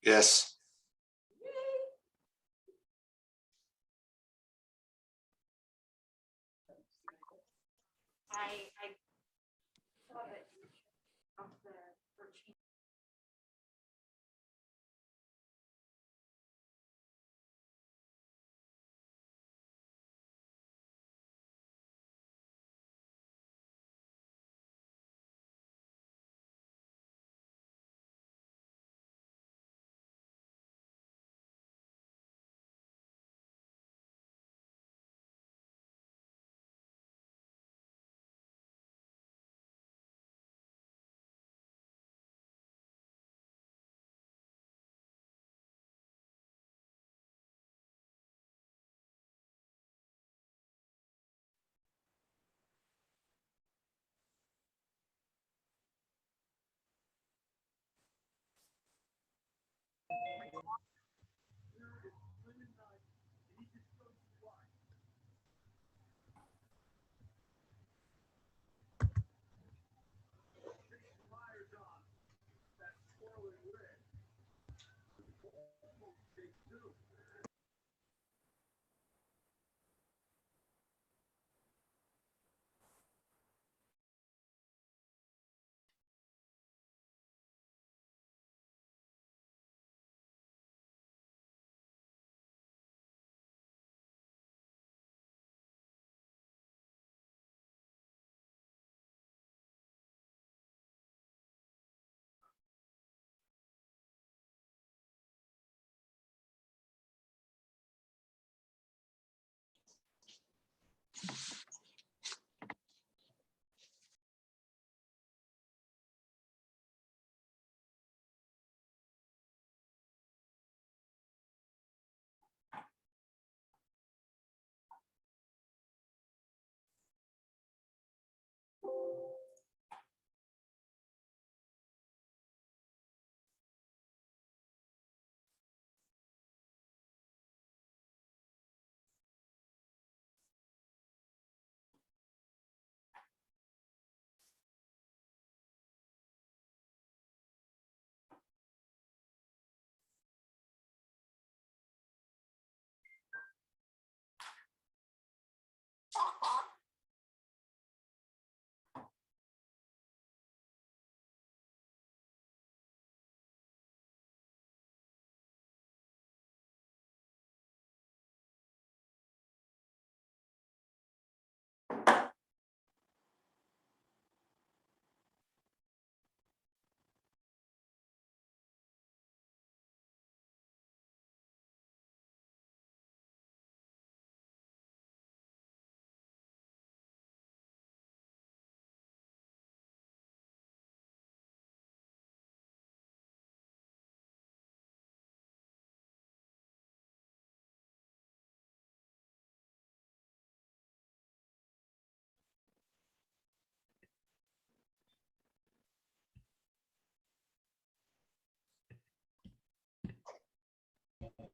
Yes. I saw that of the 13th.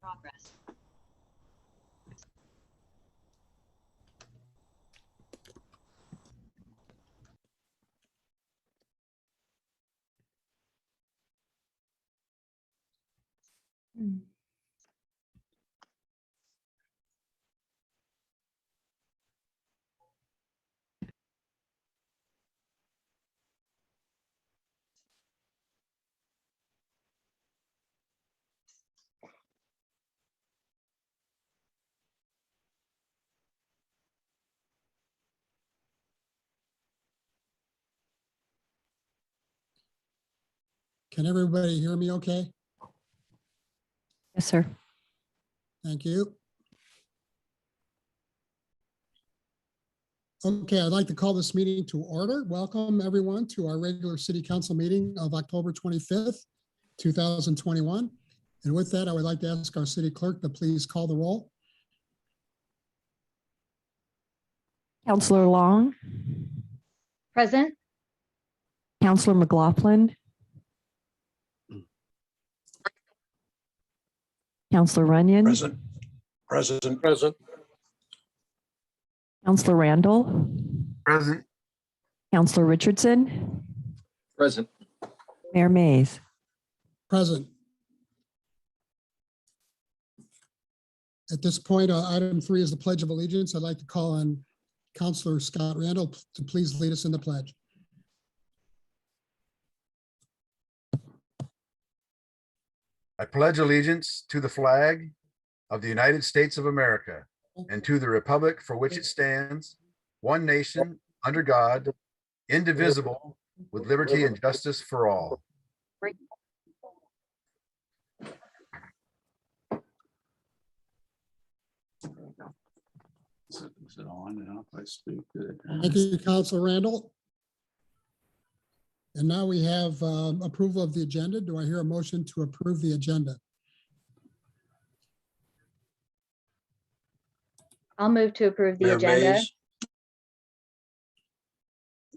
Progress. Can everybody hear me okay? Yes, sir. Thank you. Okay, I'd like to call this meeting to order. Welcome everyone to our regular city council meeting of October 25th, 2021. And with that, I would like to ask our city clerk to please call the roll. Counselor Long, Present. Counselor McLaughlin, Counselor Runyon, Present. Counselor Randall, Present. Counselor Richardson, Present. Mayor Mays. Present. At this point, item 3 is the Pledge of Allegiance. I'd like to call on Counselor Scott Randall to please lead us in the pledge. I pledge allegiance to the flag of the United States of America and to the republic for which it stands, one nation, under God, indivisible, with liberty and justice for all. Is it on now? If I speak good. Thank you, Counselor Randall. And now we have approval of the agenda. Do I hear a motion to approve the agenda? I'll move to approve the Mayor agenda. Mays.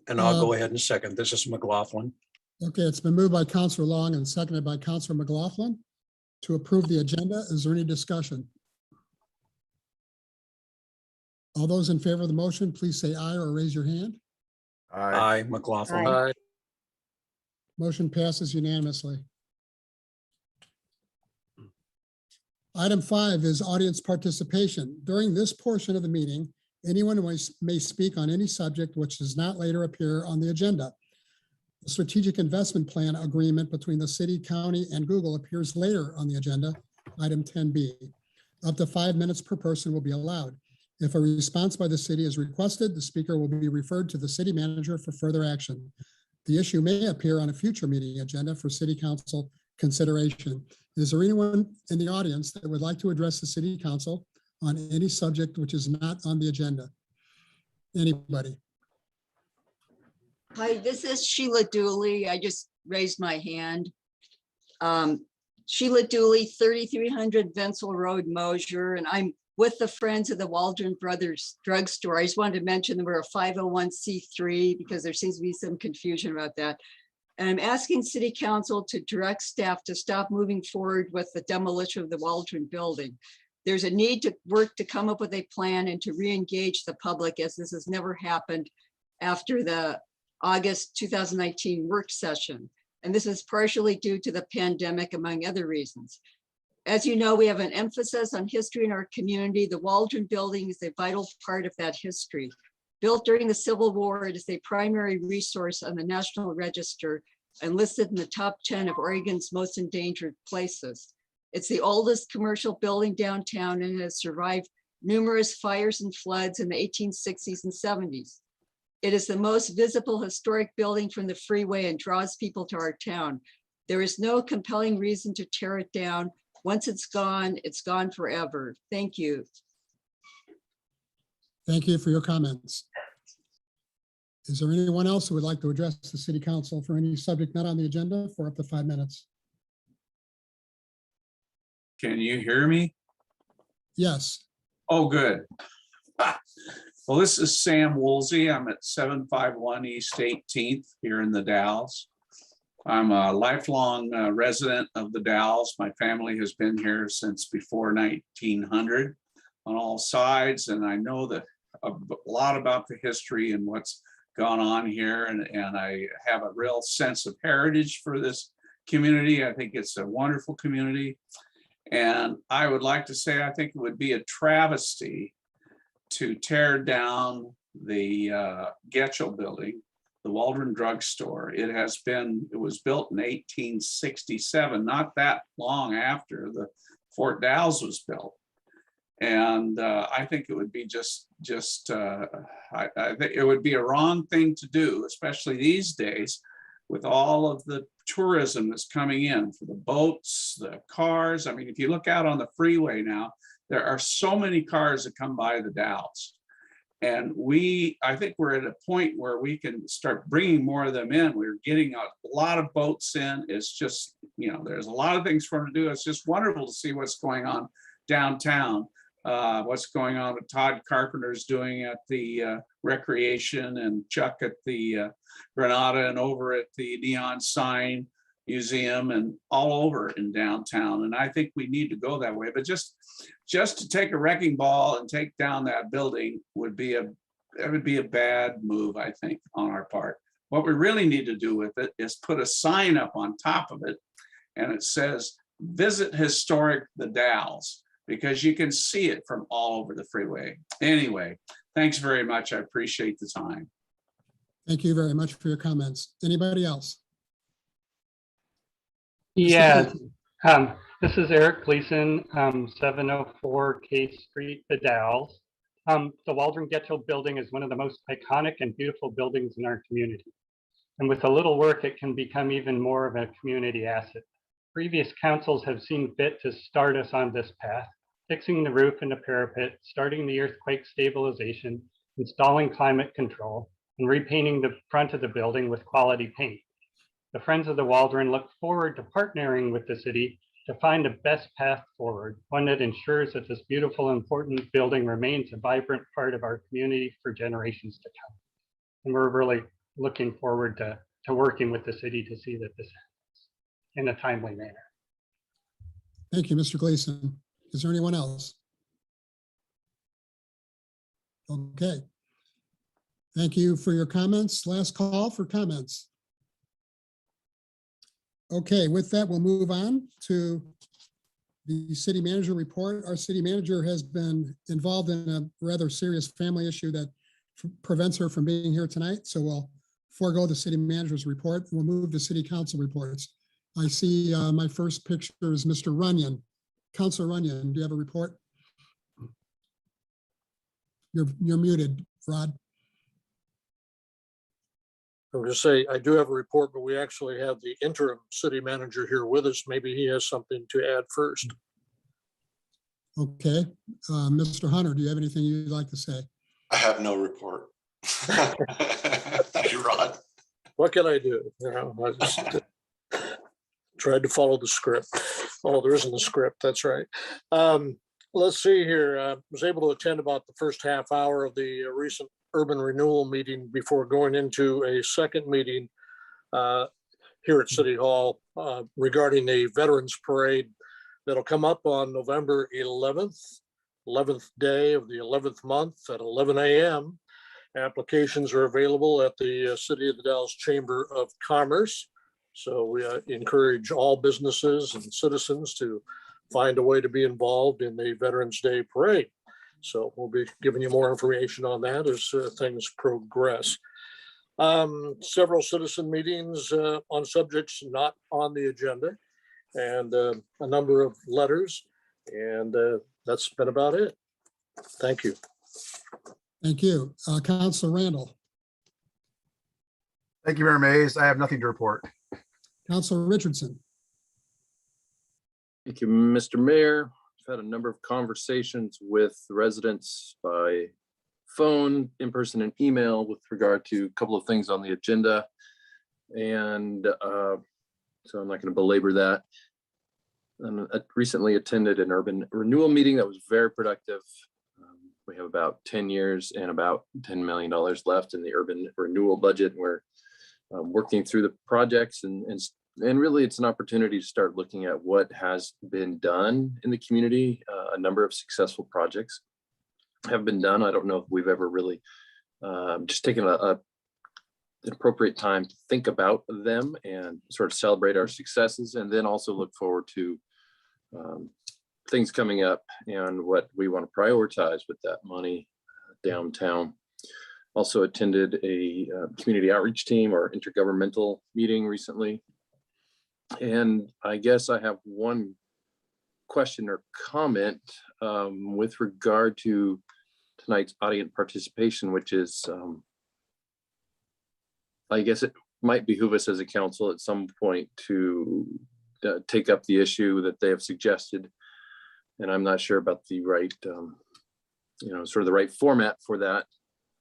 And I'll go ahead and second. This is McLaughlin. Okay, it's been moved by Counselor Long and seconded by Counselor McLaughlin to approve the agenda. Is there any discussion? All those in favor of the motion, please say aye or raise your hand. Aye. Aye, McLaughlin. Aye. Motion passes unanimously. Item 5 is audience participation. During this portion of the meeting, anyone may speak on any subject which does not later appear on the agenda. The strategic investment plan agreement between the city, county, and Google appears later on the agenda, item 10B. Up to 5 minutes per person will be allowed. If a response by the city is requested, the speaker will be referred to the city manager for further action. The issue may appear on a future meeting agenda for city council consideration. Is there anyone in the audience that would like to address the city council on any subject which is not on the agenda? Anybody? Hi, this is Sheila Dooley. I just raised my hand. Sheila Dooley, 3300 Venzel Road, Mosier, and I'm with the Friends of the Waldron Brothers Drugstore. I just wanted to mention that we're a 501c3 because there seems to be some confusion about that. And I'm asking City Council to direct staff to stop moving forward with the demolition of the Waldron building. There's a need to work to come up with a plan and to re-engage the public, as this has never happened after the August 2019 work session. And this is partially due to the pandemic, among other reasons. As you know, we have an emphasis on history in our community. The Waldron building is a vital part of that history. Built during the Civil War, it is a primary resource on the National Register and listed in the top 10 of Oregon's most endangered places. It's the oldest commercial building downtown and has survived numerous fires and floods in the 1860s and 70s. It is the most visible historic building from the freeway and draws people to our town. There is no compelling reason to tear it down. Once it's gone forever. Thank you. Thank you for your comments. Is there anyone else who would like to address the city council for any subject not on the agenda for up to 5 minutes? Can you hear me? Yes. Oh, good. Well, this is Sam Woolsey. I'm at 751 East 18th here in the Dalles. I'm a lifelong resident of the Dalles. My family has been here since before 1900 on all sides, and I know that a lot about the history and what's gone on here, and I have a real sense of heritage for this community. I think it's a wonderful community, and I would like to say I think it would be a travesty to tear down the Getchell building, the Waldron Drugstore. It was built in 1867, not that long after the Fort Dalles was built. And I think it would be I think it would be a wrong thing to do, especially these days with all of the tourism that's coming in for the boats, the cars. I mean, if you look out on the freeway now, there are so many cars that come by the Dalles. And I think we're at a point where we can start bringing more of them in. We're getting a lot of boats in. It's just, there's a lot of things for them to do. It's just wonderful to see what's going on downtown, what's going on with Todd Carpenter's doing at the Recreation, and Chuck at the Granada, and over at the Neon Sign Museum, and all over in downtown. And I think we need to go that way. But just to take a wrecking ball and take down that building would be a bad move, I think, on our part. What we really need to do with it is put a sign up on top of it, and it says, "Visit Historic the Dalles." because you can see it from all over the freeway. Anyway, thanks very much. I appreciate the time. Thank you very much for your comments. Anybody else? Mr. Yeah, Clayton. this is Eric Gleason, 704 K Street, the Dalles. The Waldron Ghetto building is one of the most iconic and beautiful buildings in our community. And with a little work, it can become even more of a community asset. Previous councils have seen fit to start us on this path, fixing the roof and the parapet, starting the earthquake stabilization, installing climate control, and repainting the front of the building with quality paint. The Friends of the Waldron look forward to partnering with the city to find the best path forward, one that ensures that this beautiful, important building remains a vibrant part of our community for generations to come. And we're really looking forward to working with the city to see that this happens in a timely manner. Thank you, Mr. Gleason. Is there anyone else? Okay. Thank you for your comments. Last call for comments. Okay, with that, we'll move on to the city manager report. Our city manager has been involved in a rather serious family issue that prevents her from being here tonight. So we'll forego the city manager's report. We'll move to city council reports. I see my first picture is Mr. Runyon. Councilor Runyon, do you have a report? You're muted, Rod. I'm going to say, I do have a report, but we actually have the interim city manager here with us. Maybe he has something to add first. Okay. Mr. Hunter, do you have anything you'd like to say? I have no report. Thank you, Rod. What can I do? You know, I just tried to follow the script. Oh, there isn't a script. That's right. Let's see here. I was able to attend about the first half hour of the recent urban renewal meeting before going into a second meeting here at City Hall regarding the Veterans Parade that'll come up on November 11th day of the 11th month at 11 a.m. Applications are available at the City of the Dalles Chamber of Commerce. So we encourage all businesses and citizens to find a way to be involved in the Veterans Day Parade. So we'll be giving you more information on that as things progress. Several citizen meetings on subjects not on the agenda, and a number of letters, and that's been about it. Thank you. Thank you. Councilor Randall. Thank you, Mayor Mays. I have nothing to report. Councilor Richardson. Thank you, Mr. Mayor. I've had a number of conversations with residents by phone, in person, and email with regard to a couple of things on the agenda. And so I'm not going to belabor that. I recently attended an urban renewal meeting that was very productive. We have about 10 years and about $10 million left in the urban renewal budget. We're working through the projects and really it's an opportunity to start looking at what has been done in the community. A number of successful projects have been done. I don't know if we've ever really just taken an appropriate time to think about them and sort of celebrate our successes, and then also look forward to things coming up and what we want to prioritize with that money downtown. Also attended a community outreach team or intergovernmental meeting recently. And I guess I have one question or comment with regard to tonight's audience participation, which is, I guess it might behoove us as a council at some point to take up the issue that they have suggested. And I'm not sure about the right, sort of the right format for that.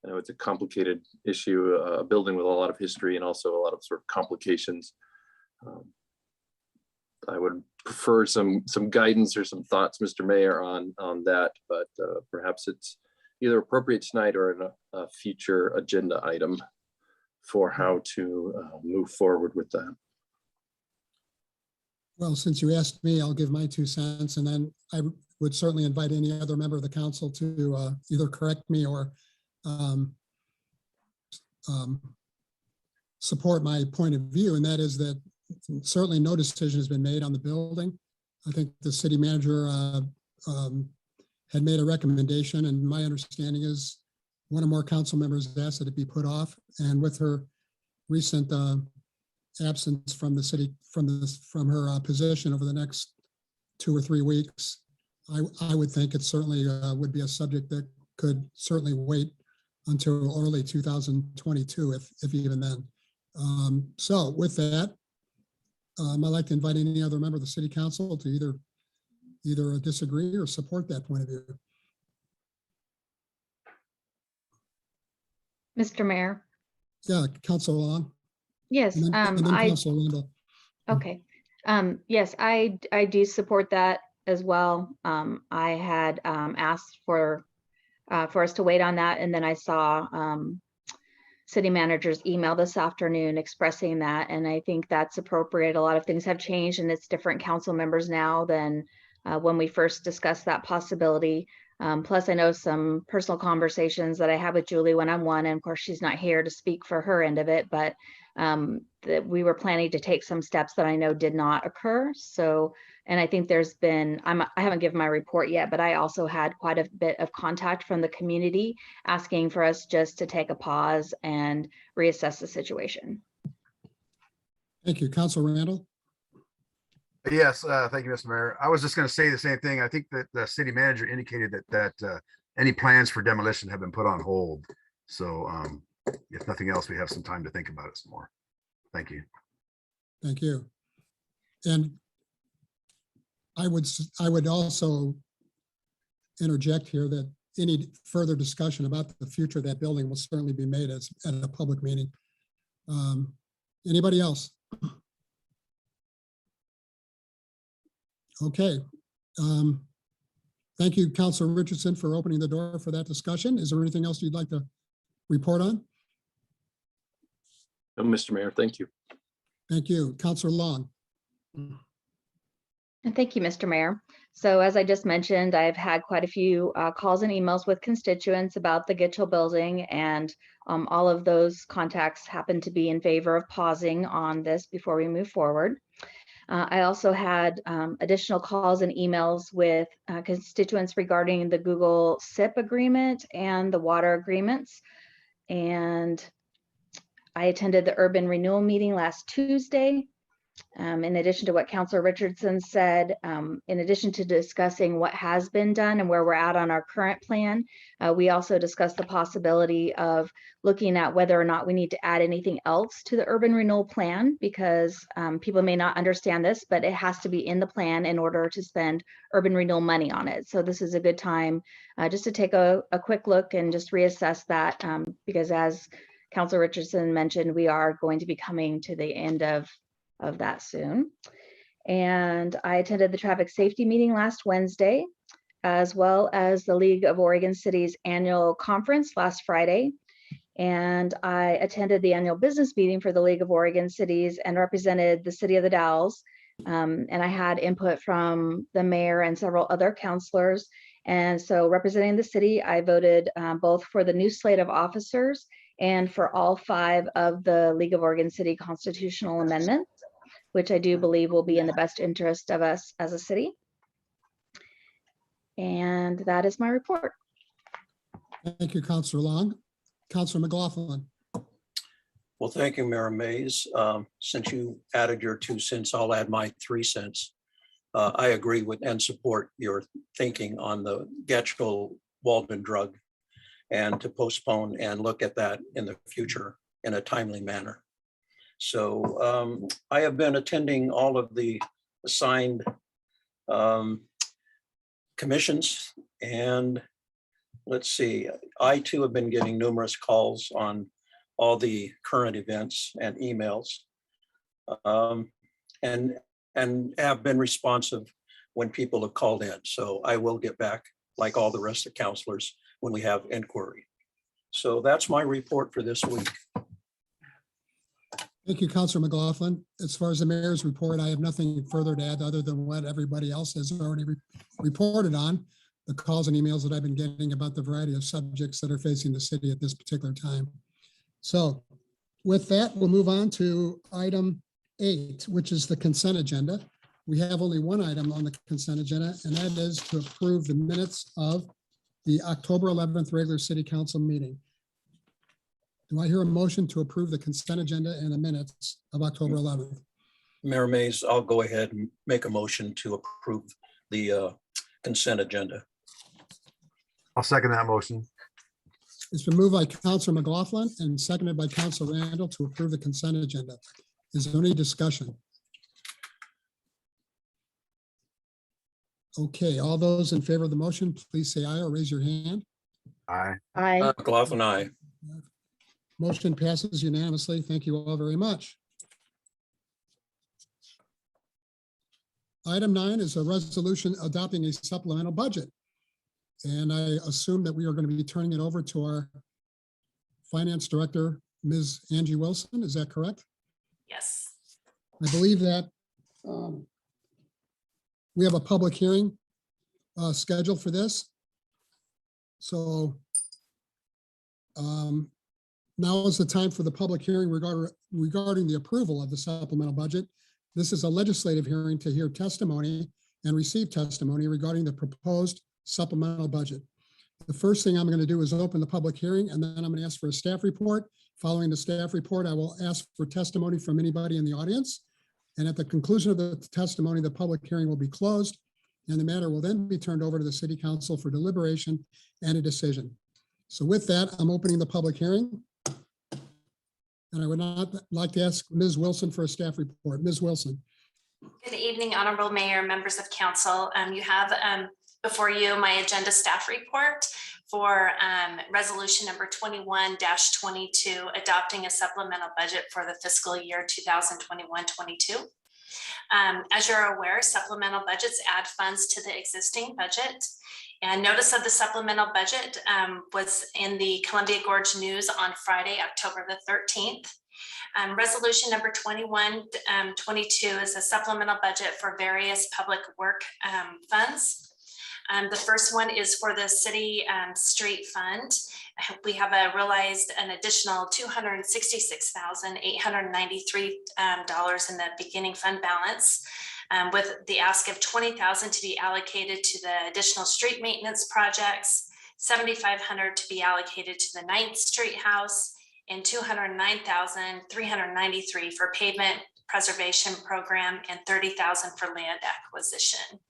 I know it's a complicated issue, a building with a lot of history and also a lot of sort of complications. I would prefer some guidance or some thoughts, Mr. Mayor, on that, but perhaps it's either appropriate tonight or in a future agenda item for how to move forward with that. Well, since you asked me, I'll give my 2 cents, and then I would certainly invite any other member of the council to either correct me or support my point of view, and that is that certainly no decision has been made on the building. I think the city manager had made a recommendation, and my understanding is one or more council members asked that it be put off. And with her recent absence from the city, from her position over the next 2 or 3 weeks, I would think it certainly would be a subject that could certainly wait until early 2022, if even then. So with that, I'd like to invite any other member of the city council to either disagree or support that point of view. Mr. Mayor. Yeah, Council Long. Yes, And then Council Randall. okay. Yes, I do support that as well. I had asked for us to wait on that, and then I saw city manager's email this afternoon expressing that, and I think that's appropriate. A lot of things have changed, and it's different council members now than when we first discussed that possibility. Plus, I know some personal conversations that I have with Julie when I'm one, and of course, she's not here to speak for her end of it, but that we were planning to take some steps that I know did not occur. So, and I think there's been, I haven't given my report yet, but I also had quite a bit of contact from the community asking for us just to take a pause and reassess the situation. Thank you. Council Randall. Yes, thank you, Mr. Mayor. I was just going to say the same thing. I think that the city manager indicated that any plans for demolition have been put on hold. So if nothing else, we have some time to think about it some more. Thank you. Thank you. And I would also interject here that any further discussion about the future of that building will certainly be made at a public meeting. Anybody else? Okay. Thank you, Councilor Richardson, for opening the door for that discussion. Is there anything else you'd like to report on? No, Mr. Mayor, thank you. Thank you. Councilor Long. And thank you, Mr. Mayor. So as I just mentioned, I've had quite a few calls and emails with constituents about the Gitchell building, and all of those contacts happen to be in favor of pausing on this before we move forward. I also had additional calls and emails with constituents regarding the Google SIP agreement and the water agreements. And I attended the urban renewal meeting last Tuesday. In addition to what Councilor Richardson said, in addition to discussing what has been done and where we're at on our current plan, we also discussed the possibility of looking at whether or not we need to add anything else to the urban renewal plan, because people may not understand this, but it has to be in the plan in order to spend urban renewal money on it. So this is a good time just to take a quick look and just reassess that, because as Councilor Richardson mentioned, we are going to be coming to the end of that soon. And I attended the traffic safety meeting last Wednesday, as well as the League of Oregon Cities annual conference last Friday. And I attended the annual business meeting for the League of Oregon Cities and represented the city of the Dalles. And I had input from the mayor and several other councilors. And so representing the city, I voted both for the new slate of officers and for all 5 of the League of Oregon City constitutional amendments, which I do believe will be in the best interest of us as a city. And that is my report. Thank you, Councilor Long. Councilor McLaughlin. Well, thank you, Mayor Mays. Since you added your 2 cents, I'll add my 3 cents. I agree with and support your thinking on the Getchell Walden drug, and to postpone and look at that in the future in a timely manner. So I have been attending all of the assigned commissions, and let's see, I too have been getting numerous calls on all the current events and emails, and have been responsive when people have called in. So I will get back, like all the rest of councilors, when we have inquiry. So that's my report for this week. Thank you, Councilor McLaughlin. As far as the mayor's report, I have nothing further to add other than what everybody else has already reported on, the calls and emails that I've been getting about the variety of subjects that are facing the city at this particular time. So with that, we'll move on to item 8, which is the consent agenda. we have only one item on the consent agenda, and that is to approve the minutes of the October 11th regular city council meeting. Do I hear a motion to approve the consent agenda and the minutes of October 11th? Mayor Mays, I'll go ahead and make a motion to approve the consent agenda. I'll second that motion. It's been moved by Counselor McLaughlin and seconded by Counselor Randall to approve the consent agenda. Is there any discussion? Okay, all those in favor of the motion, please say aye or raise your hand. Aye. Aye. McLaughlin, aye. Motion passes unanimously. Thank you all very much. Item 9 is a resolution adopting a supplemental budget. And I assume that we are going to be turning it over to our Finance Director, Ms. Angie Wilson. Is that correct? Yes. I believe that we have a public hearing scheduled for this. So now is the time for the public hearing regarding the approval of the supplemental budget. This is a legislative hearing to hear testimony and receive testimony regarding the proposed supplemental budget. The first thing I'm going to do is open the public hearing, and then I'm going to ask for a staff report. Following the staff report, I will ask for testimony from anybody in the audience. And at the conclusion of the testimony, the public hearing will be closed, and the matter will then be turned over to the City Council for deliberation and a decision. So with that, I'm opening the public hearing. And I would not like to ask Ms. Wilson for a staff report. Ms. Wilson. Good evening, Honorable Mayor, members of council. You have before you my agenda staff report for resolution number 21-22, adopting a supplemental budget for the fiscal year 2021-22. As you're aware, supplemental budgets add funds to the existing budget. And notice of the supplemental budget was in the Columbia Gorge News on Friday, October the 13th. Resolution number 2122 is a supplemental budget for various public work funds. The first one is for the city street fund. We have realized an additional $266,893 in the beginning fund balance, with the ask of $20,000 to be allocated to the additional street maintenance projects, $7,500 to be allocated to the 9th Street House, and $209,393 for pavement preservation program, and $30,000 for land acquisition.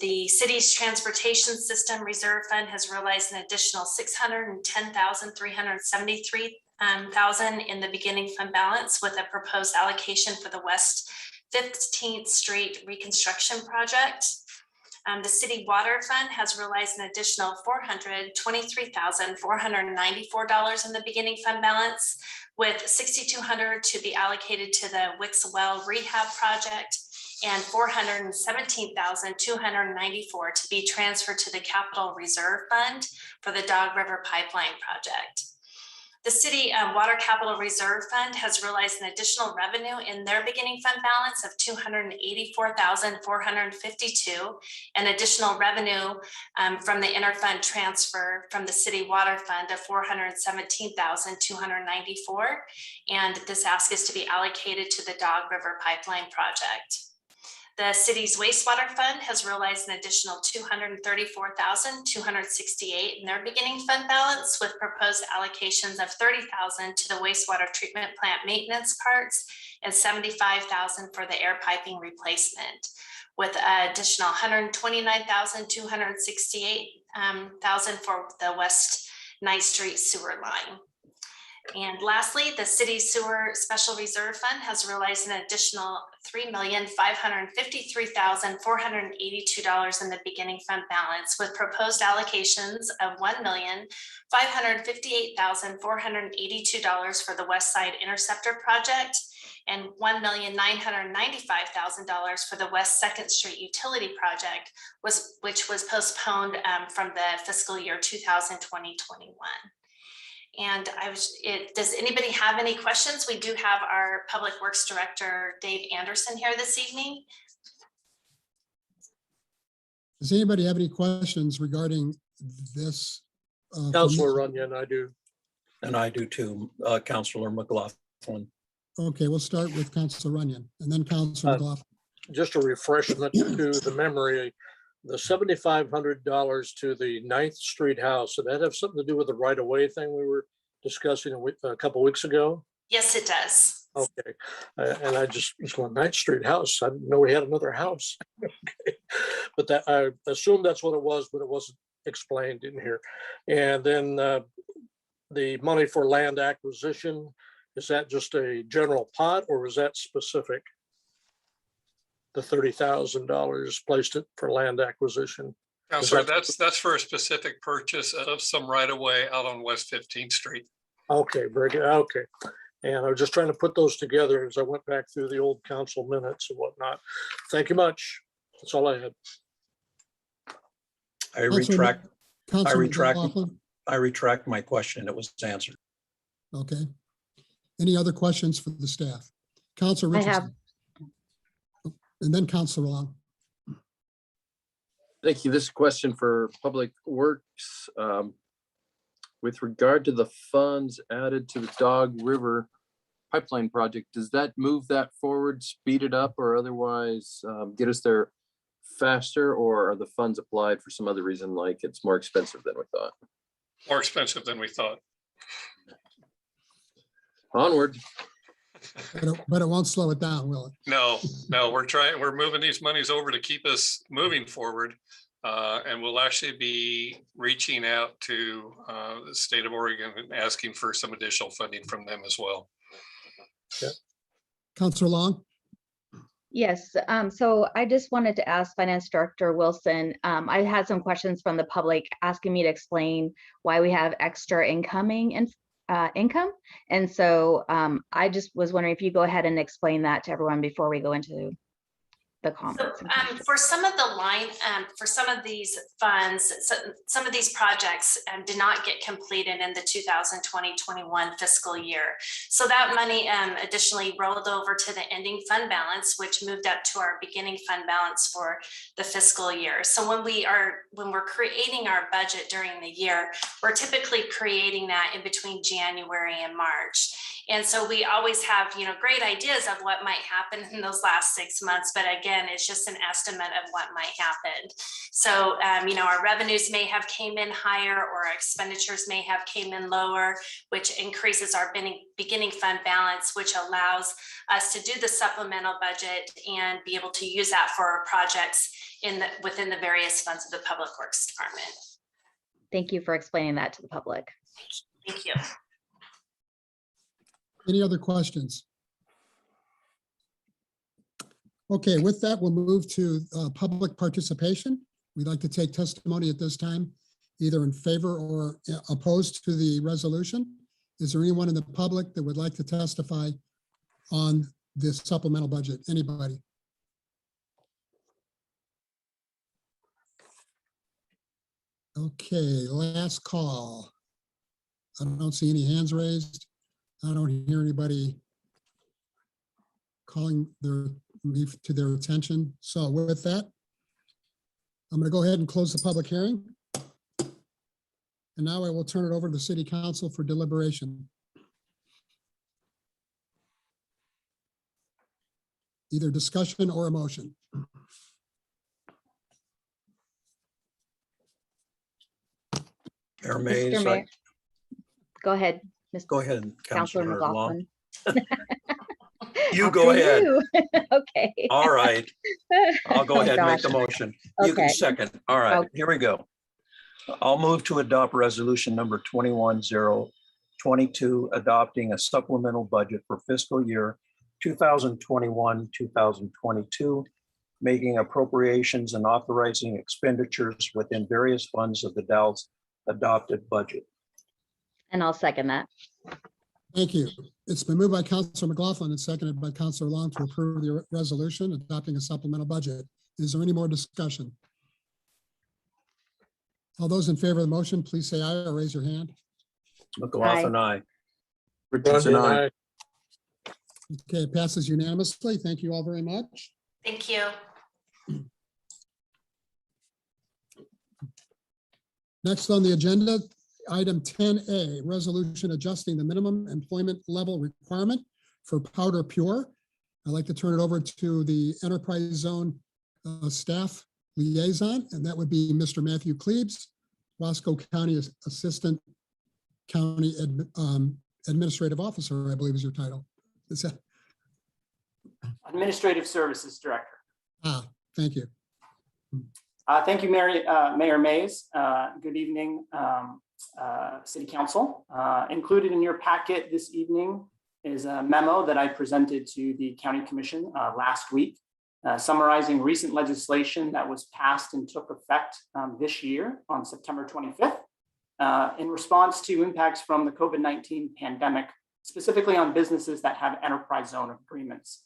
The city's transportation system reserve fund has realized an additional $610,373 in the beginning fund balance, with a proposed allocation for the West 15th Street reconstruction project. The city water fund has realized an additional $423,494 in the beginning fund balance, with $6,200 to be allocated to the Wicks Well rehab project, and $417,294 to be transferred to the Capital Reserve Fund for the Dog River Pipeline project. The City Water Capital Reserve Fund has realized an additional revenue in their beginning fund balance of $284,452, and additional revenue from the interfund transfer from the City Water Fund of $417,294. And this ask is to be allocated to the Dog River Pipeline project. The city's wastewater fund has realized an additional $234,268 in their beginning fund balance, with proposed allocations of $30,000 to the wastewater treatment plant maintenance parts and $75,000 for the air piping replacement, with an additional $129,268 for the West 9th Street sewer line. And lastly, the city sewer special reserve fund has realized an additional $3,553,482 in the beginning fund balance, with proposed allocations of $1,558,482 for the West Side Interceptor project, and $1,995,000 for the West 2nd Street utility project, which was postponed from the fiscal year 2020-21. And does anybody have any questions? We do have our Public Works Director, Dave Anderson, here this evening. Does anybody have any questions regarding this? Councilor Runyon, I do. And I do too, Councilor McLaughlin. Okay, we'll start with Councilor Runyon and then Councilor McLaughlin. just a refreshment to the memory, the $7,500 to the 9th Street house, did that have something to do with the right-of-way thing we were discussing a couple weeks ago? Yes, it does. Okay, and I just was going 9th Street house. I didn't know we had another house. Okay. But that, I assumed that's what it was, but it wasn't explained in here. And then the money for land acquisition, is that just a general pot or is that specific? The $30,000 placed it for land acquisition. Counselor, that's for a specific purchase of some right of way out on West 15th Street. Okay, very good. Okay. And I was just trying to put those together as I went back through the old council minutes and whatnot. Thank you much. That's all I had. I retract, Councilman retract. McLaughlin? I retract my question. It was answered. Okay. Any other questions for the staff? Councilor I have. Richardson. And then Councilor Long. Thank you. This question for Public Works. With regard to the funds added to the Dog River Pipeline project, does that move that forward, speed it up, or otherwise get us there faster? Or are the funds applied for some other reason, like it's more expensive than we thought? More expensive than we thought. Onward. But it won't slow it down, will it? No, we're moving these monies over to keep us moving forward. And we'll actually be reaching out to the state of Oregon and asking for some additional funding from them as well. Councilor Long? Yes, so I just wanted to ask Finance Director Wilson, I had some questions from the public asking me to explain why we have extra incoming and income. And so I just was wondering if you go ahead and explain that to everyone before we go into the comments. So, for some of the line, for some of these funds, some of these projects did not get completed in the 2020-21 fiscal year. So that money additionally rolled over to the ending fund balance, which moved up to our beginning fund balance for the fiscal year. So when we're creating our budget during the year, we're typically creating that in between January and March. And so we always have, great ideas of what might happen in those last 6 months. But again, it's just an estimate of what might happen. So, our revenues may have came in higher or our expenditures may have came in lower, which increases our beginning fund balance, which allows us to do the supplemental budget and be able to use that for our projects within the various funds of the Public Works Department. Thank you for explaining that to the public. Thank you. Any other questions? Okay, with that, we'll move to public participation. We'd like to take testimony at this time, either in favor or opposed to the resolution. Is there anyone in the public that would like to testify on this supplemental budget? Anybody? Okay, last call. I don't see any hands raised. I don't hear anybody calling me to their attention. So with that, I'm going to go ahead and close the public hearing. And now I will turn it over to the City Council for deliberation. Either discussion or a motion. Mayor Mays, Mr. Mayor. Go ahead, Mr. go ahead, Councilor Councilor Long. McLaughlin. You go ahead. You. Okay. All right, I'll go Oh, ahead and make gosh. the motion. You can Okay. second. All right, Okay. here we go. I'll move to adopt resolution number 21022, adopting a supplemental budget for fiscal year 2021, 2022, making appropriations and authorizing expenditures within various funds of the Dalles adopted budget. And I'll second that. Thank you. It's been moved by Councilor McLaughlin and seconded by Councilor Long to approve the resolution adopting a supplemental budget. Is there any more discussion? All those in favor of the motion, please say aye or raise your hand. McLaughlin, aye. Richardson, aye. Okay, it passes unanimously. Thank you all very much. Thank you. Next on the agenda, item 10A, resolution adjusting the minimum employment level requirement for Powder Pure. I'd like to turn it over to the Enterprise Zone Staff Liaison, and that would be Mr. Matthew Klebs, Wasco County Assistant County Administrative Officer, I believe is your title. Is that? Administrative Services Director. Thank you. Thank you, Mayor Mays. Good evening, City Council. Included in your packet this evening is a memo that I presented to the County Commission last week, summarizing recent legislation that was passed and took effect this year on September 25th in response to impacts from the COVID-19 pandemic, specifically on businesses that have enterprise zone agreements.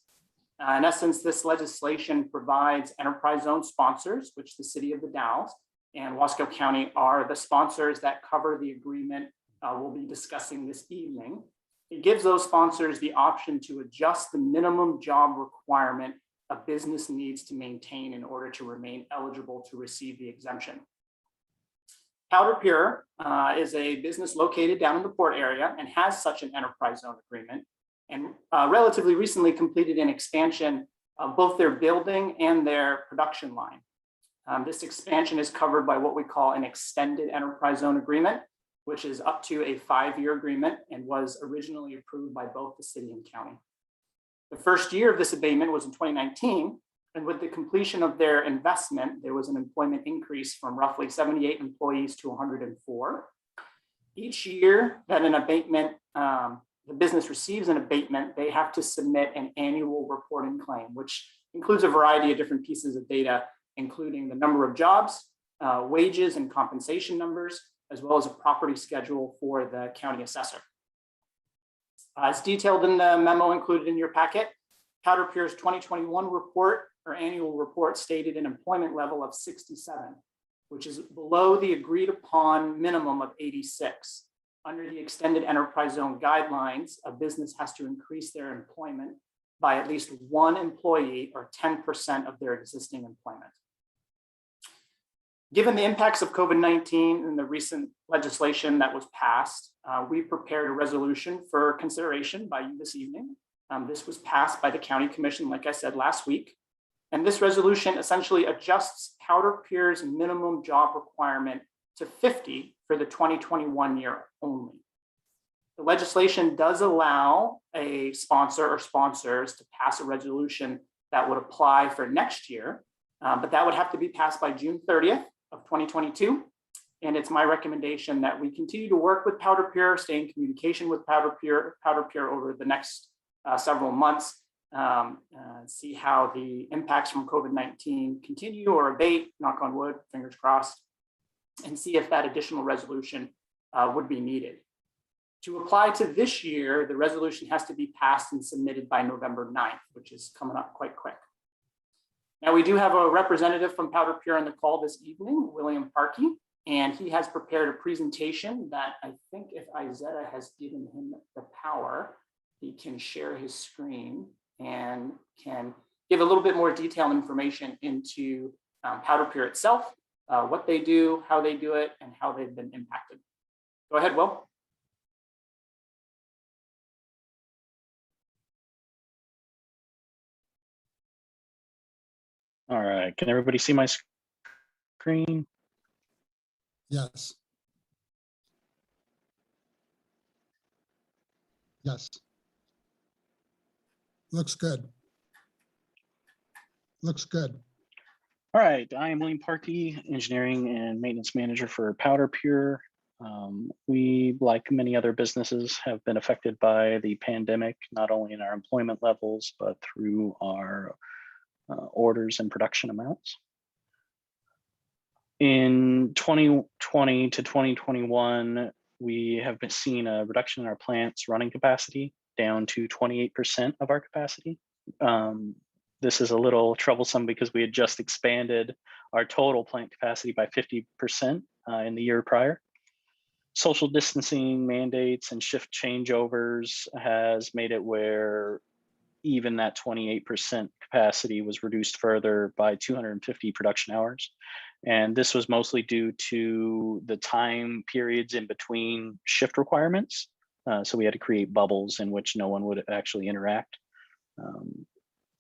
In essence, this legislation provides enterprise zone sponsors, which the City of the Dalles and Wasco County are the sponsors that cover the agreement we'll be discussing this evening. It gives those sponsors the option to adjust the minimum job requirement a business needs to maintain in order to remain eligible to receive the exemption. Powder Pure is a business located down in the port area and has such an enterprise zone agreement, and relatively recently completed an expansion of both their building and their production line. This expansion is covered by what we call an extended enterprise zone agreement, which is up to a 5-year agreement and was originally approved by both the city and county. The first year of this abatement was in 2019, and with the completion of their investment, there was an employment increase from roughly 78 employees to 104. Each year that an abatement, the business receives an abatement, they have to submit an annual reporting claim, which includes a variety of different pieces of data, including the number of jobs, wages and compensation numbers, as well as a property schedule for the county assessor. As detailed in the memo included in your packet, Powder Pure's 2021 report or annual report stated an employment level of 67, which is below the agreed upon minimum of 86. Under the extended enterprise zone guidelines, a business has to increase their employment by at least 1 employee or 10% of their existing employment. Given the impacts of COVID-19 and the recent legislation that was passed, we prepared a resolution for consideration by you this evening. This was passed by the County Commission, like I said, last week. And this resolution essentially adjusts Powder Pure's minimum job requirement to 50 for the 2021 year only. The legislation does allow a sponsor or sponsors to pass a resolution that would apply for next year, but that would have to be passed by June 30th of 2022. And it's my recommendation that we continue to work with Powder Pure, stay in communication with Powder Pure over the next several months, see how the impacts from COVID-19 continue or abate, knock on wood, fingers crossed, and see if that additional resolution would be needed. To apply to this year, the resolution has to be passed and submitted by November 9th, which is coming up quite quick. Now, we do have a representative from Powder Pure on the call this evening, William Parkey, and he has prepared a presentation that I think if Izetta has given him the power, he can share his screen and can give a little bit more detailed information into Powder Pure itself, what they do, how they do it, and how they've been impacted. Go ahead, Will. All right, can everybody see my screen? Yes. Yes. Looks good. Looks good. All right, I am William Parkey, Engineering and Maintenance Manager for Powder Pure. We, like many other businesses, have been affected by the pandemic, not only in our employment levels, but through our orders and production amounts. In 2020 to 2021, we have been seeing a reduction in our plant's running capacity down to 28% of our capacity. This is a little troublesome because we had just expanded our total plant capacity by 50% in the year prior. Social distancing mandates and shift changeovers has made it where even that 28% capacity was reduced further by 250 production hours. And this was mostly due to the time periods in between shift requirements. So we had to create bubbles in which no one would actually interact.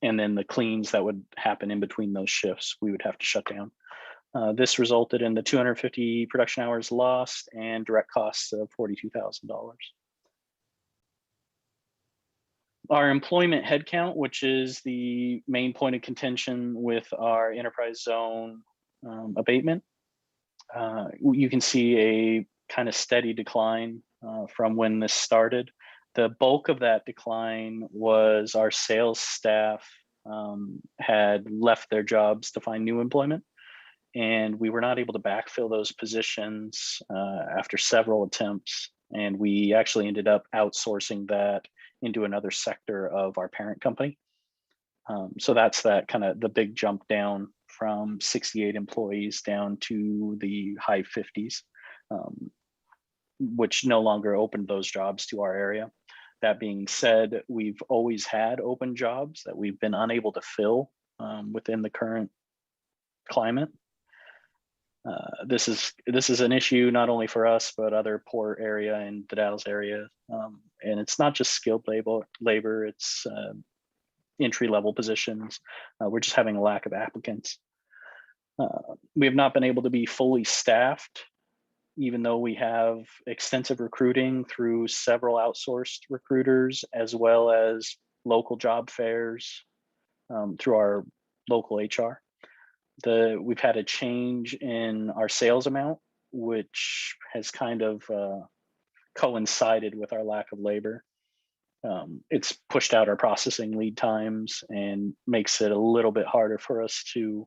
And then the cleans that would happen in between those shifts, we would have to shut down. This resulted in the 250 production hours lost and direct costs of $42,000. Our employment headcount, which is the main point of contention with our enterprise zone abatement, you can see a kind of steady decline from when this started. The bulk of that decline was our sales staff had left their jobs to find new employment, and we were not able to backfill those positions after several attempts. And we actually ended up outsourcing that into another sector of our parent company. So that's that kind of the big jump down from 68 employees down to the high 50s, which no longer opened those jobs to our area. That being said, we've always had open jobs that we've been unable to fill within the current climate. This is an issue not only for us, but other port area in the Dalles area. And it's not just skilled labor, it's entry-level positions. We're just having a lack of applicants. We have not been able to be fully staffed, even though we have extensive recruiting through several outsourced recruiters, as well as local job fairs through our local HR. We've had a change in our sales amount, which has kind of coincided with our lack of labor. It's pushed out our processing lead times and makes it a little bit harder for us to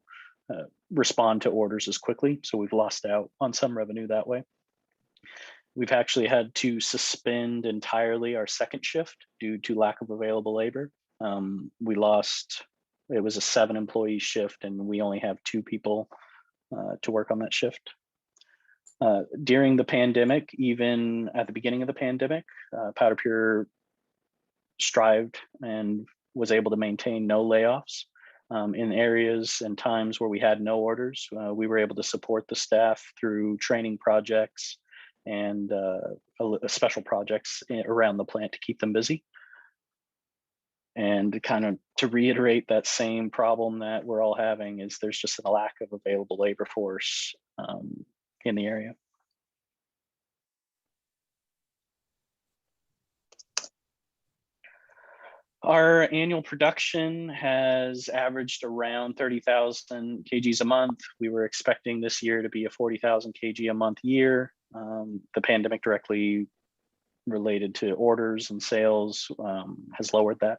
respond to orders as quickly. So we've lost out on some revenue that way. We've actually had to suspend entirely our second shift due to lack of available labor. It was a 7-employee shift, and we only have 2 people to work on that shift. During the pandemic, even at the beginning of the pandemic, Powder Pure strived and was able to maintain no layoffs. In areas and times where we had no orders, we were able to support the staff through training projects and special projects around the plant to keep them busy. And kind of to reiterate that same problem that we're all having is there's just a lack of available labor force in the area. Our annual production has averaged around 30,000 kgs a month. We were expecting this year to be a 40,000 kg a month year. The pandemic directly related to orders and sales has lowered that.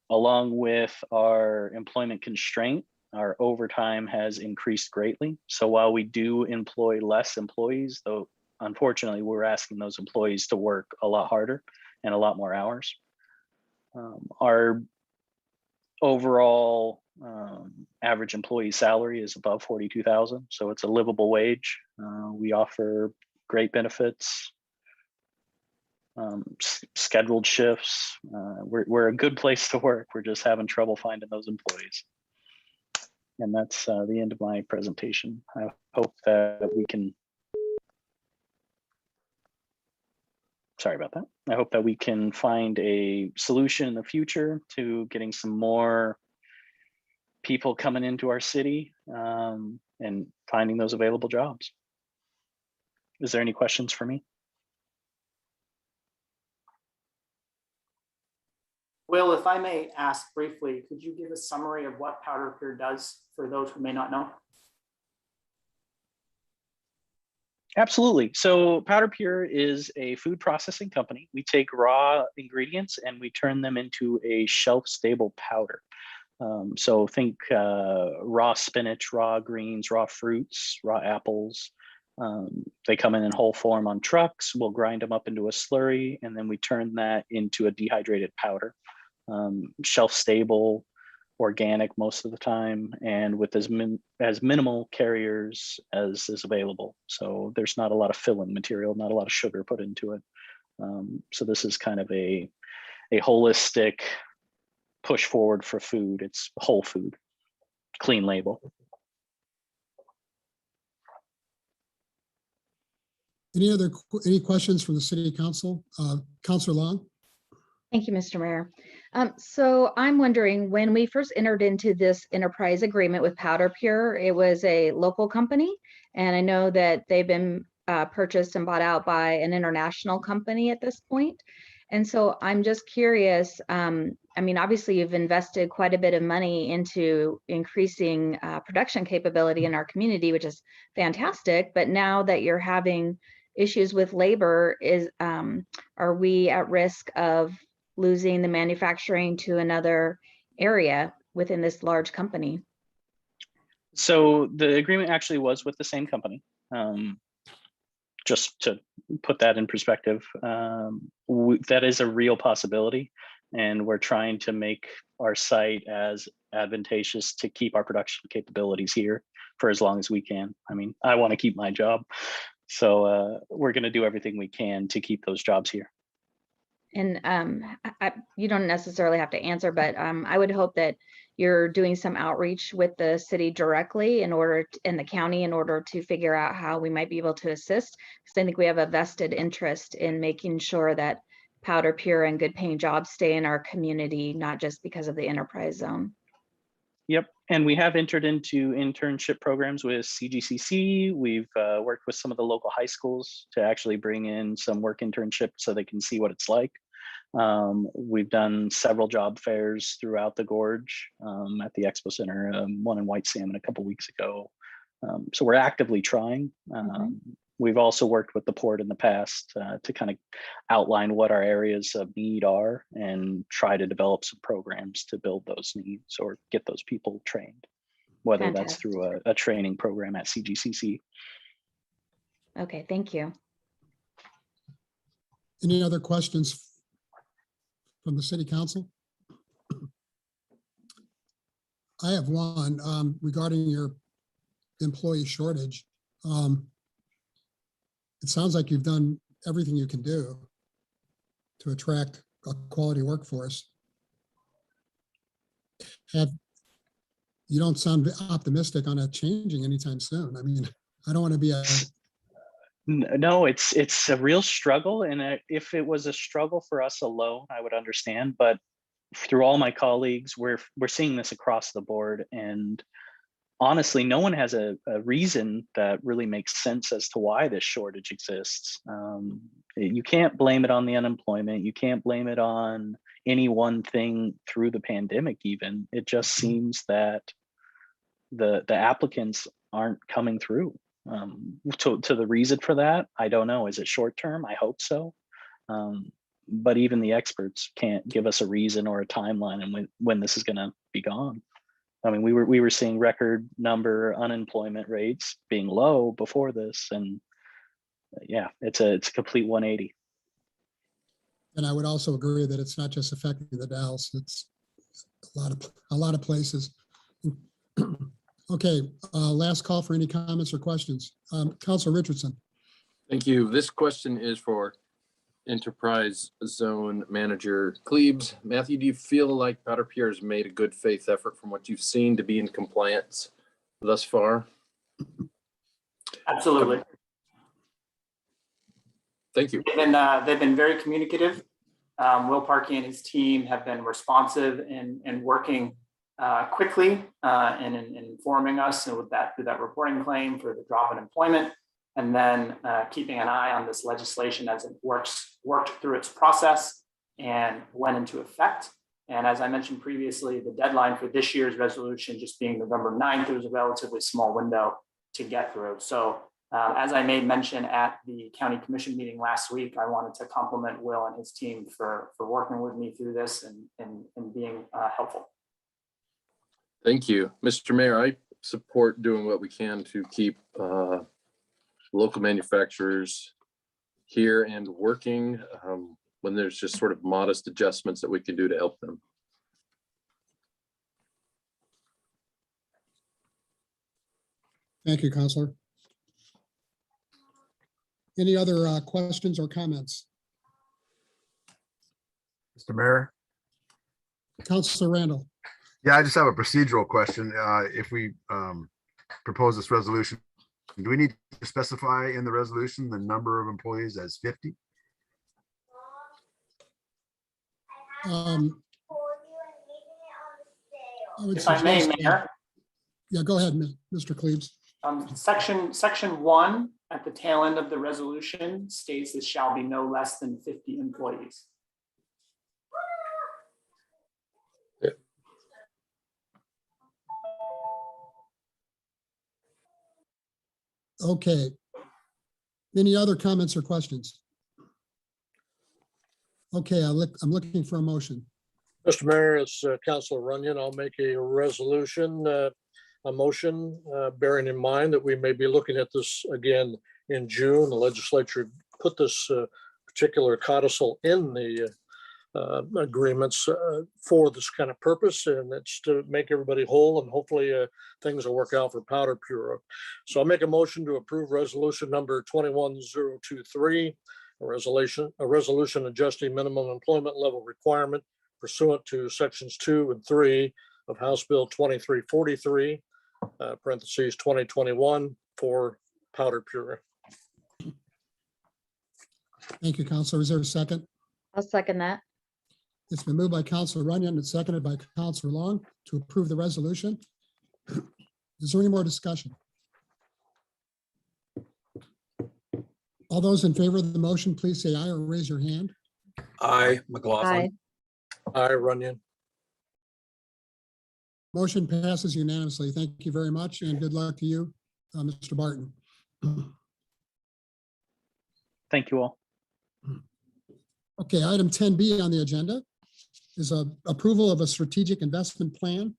Along with our employment constraint, our overtime has increased greatly. So while we do employ less employees, though, unfortunately, we're asking those employees to work a lot harder and a lot more hours. Our overall average employee salary is above 42,000, so it's a livable wage. We offer great benefits, scheduled shifts. We're a good place to work. We're just having trouble finding those employees. And that's the end of my presentation. I hope that we can, sorry about that. I hope that we can find a solution in the future to getting some more people coming into our city and finding those available jobs. Is there any questions for me? Will, if I may ask briefly, could you give a summary of what Powder Pure does for those who may not know? Absolutely. So Powder Pure is a food processing company. We take raw ingredients and we turn them into a shelf-stable powder. So think raw spinach, raw greens, raw fruits, raw apples. They come in whole form on trucks. We'll grind them up into a slurry, and then we turn that into a dehydrated powder. Shelf-stable, organic most of the time, and with as minimal carriers as is available. So there's not a lot of filling material, not a lot of sugar put into it. So this is kind of a holistic push forward for food. It's whole food, clean label. Any questions from the City Council? Councilor Long? Thank you, Mr. Mayor. So I'm wondering, when we first entered into this enterprise agreement with Powder Pure, it was a local company. And I know that they've been purchased and bought out by an international company at this point. And so I'm just curious, I mean, obviously you've invested quite a bit of money into increasing production capability in our community, which is fantastic. But now that you're having issues with labor, are we at risk of losing the manufacturing to another area within this large company? So the agreement actually was with the same company. Just to put that in perspective, that is a real possibility. And we're trying to make our site as advantageous to keep our production capabilities here for as long as we can. I mean, I want to keep my job. So we're going to do everything we can to keep those jobs here. And you don't necessarily have to answer, but I would hope that you're doing some outreach with the city directly in the county in order to figure out how we might be able to assist. Because I think we have a vested interest in making sure that Powder Pure and good paying jobs stay in our community, not just because of the enterprise zone. Yep. And we have entered into internship programs with CGCC. We've worked with some of the local high schools to actually bring in some work internships so they can see what it's like. We've done several job fairs throughout the gorge at the Expo Center, one in White Salmon a couple weeks ago. So we're actively trying. We've also worked with the port in the past to kind of outline what our areas of need are and try to develop some programs to build those needs or get those people trained, whether that's through a training program at CGCC. Okay, thank you. Any other questions from the city council? I have one regarding your employee shortage. It sounds like you've done everything you can do to attract a quality workforce. You don't sound optimistic on it changing anytime soon. I mean, I don't want to be a... No, it's a real struggle. And if it was a struggle for us alone, I would understand. But through all my colleagues, we're seeing this across the board. And honestly, no one has a reason that really makes sense as to why this shortage exists. You can't blame it on the unemployment. You can't blame it on any one thing through the pandemic even. It just seems that the applicants aren't coming through. To the reason for that, I don't know. Is it short term? I hope so. But even the experts can't give us a reason or a timeline and when this is going to be gone. I mean, we were seeing record number unemployment rates being low before this, and yeah, it's a complete 180. And I would also agree that it's not just affecting the Dalles; it's a lot of places. Okay, last call for any comments or questions. Councilor Richardson. Thank you. This question is for Enterprise Zone Manager Klebs. Matthew, do you feel like Powder Pure has made a good faith effort from what you've seen to be in compliance thus far? Absolutely. Thank you. They've been very communicative. Will Parkey and his team have been responsive and working quickly and in informing us and with that through that reporting claim for the drop in employment, and then keeping an eye on this legislation as it worked through its process and went into effect. And as I mentioned previously, the deadline for this year's resolution just being November 9th, it was a relatively small window to get through. So as I made mention at the county commission meeting last week, I wanted to compliment Will and his team for working with me through this and being helpful. Thank you. Mr. Mayor, I support doing what we can to keep local manufacturers here and working when there's just sort of modest adjustments that we can do to help them. Thank you, Councilor. Any other questions or comments? Mr. Mayor? Councilor Randall. Yeah, I just have a procedural question. If we propose this resolution, do we need to specify in the resolution the number of employees as 50? would If I may, suggest, Mayor, yeah, go ahead, Mr. Cleaves. section 1 at the tail end of the resolution states it shall be no less than 50 employees. Okay. Any other comments or questions? Okay, I'm looking for a motion. Mr. Mayor, it's Councilor Runyon. I'll make a resolution, a motion, bearing in mind that we may be looking at this again in June. The legislature put this particular codicil in the agreements for this kind of purpose, and it's to make everybody whole, and hopefully things will work out for Powder Bureau. So I'll make a motion to approve resolution number 21023, a resolution adjusting minimum employment level requirement pursuant to sections 2 and 3 of House Bill 2343, parentheses 2021 for Powder Bureau. Thank you, Councilor. Is there a second? I'll second that. It's been moved by Councilor Runyon and seconded by Councilor Long to approve the resolution. Is there any more discussion? All those in favor of the motion, please say aye or raise your hand. Aye, McLaughlin. Aye, Runyon. Motion passes unanimously. Thank you very much, and good luck to you, Mr. Barton. Thank you all. Okay, item 10B on the agenda is approval of a strategic investment plan,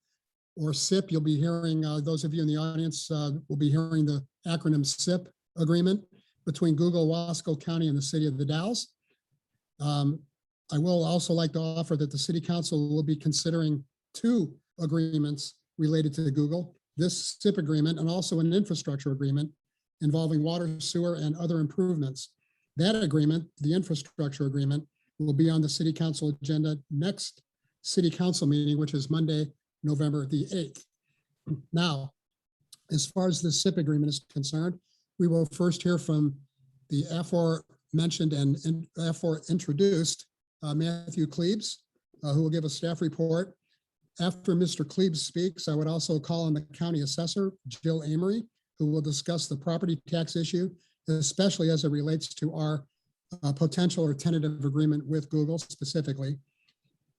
or SIP. You'll be hearing, those of you in the audience will be hearing the acronym SIP agreement between Google, Wasco County, and the city of the Dalles. I will also like to offer that the city council will be considering 2 agreements related to Google, this SIP agreement and also an infrastructure agreement involving water, sewer, and other improvements. That agreement, the infrastructure agreement, will be on the city council agenda next city council meeting, which is Monday, November the 8th. Now, as far as the SIP agreement is concerned, we will first hear from the aforementioned and introduced Matthew Klebs, who will give a staff report. After Mr. Klebs speaks, I would also call on the county assessor, Jill Amory, who will discuss the property tax issue, especially as it relates to our potential or tentative agreement with Google specifically.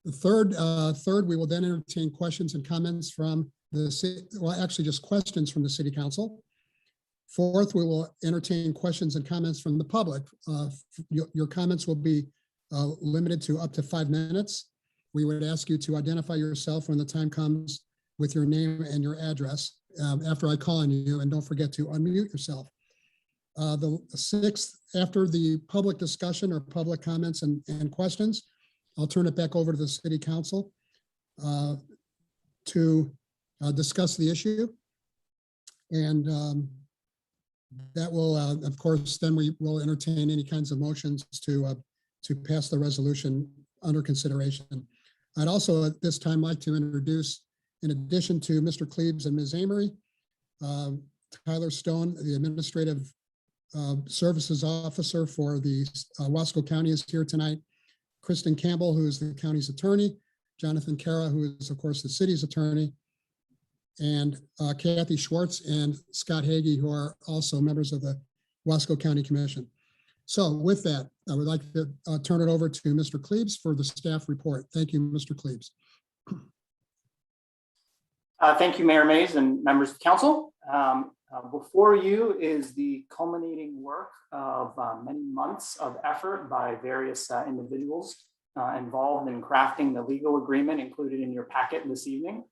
The third, we will then entertain questions and comments from the city, well, actually just questions from the city council. Fourth, we will entertain questions and comments from the public. Your comments will be limited to up to 5 minutes. We would ask you to identify yourself when the time comes with your name and your address after I call on you, and don't forget to unmute yourself. The 6th, after the public discussion or public comments and questions, I'll turn it back over to the city council to discuss the issue. And that will, of course, then we will entertain any kinds of motions to pass the resolution under consideration. I'd also at this time like to introduce, in addition to Mr. Klebs and Ms. Amory, Tyler Stone, the administrative services officer for the Wasco County, is here tonight. Kristen Campbell, who is the county's attorney, Jonathan Kara, who is of course the city's attorney, and Kathy Schwartz and Scott Hagee, who are also members of the Wasco County Commission. So with that, I would like to turn it over to Mr. Klebs for the staff report. Thank you, Mr. Klebs. Thank you, Mayor Mays and members of council. Before you is the culminating work of many months of effort by various individuals involved in crafting the legal agreement included in your packet this evening.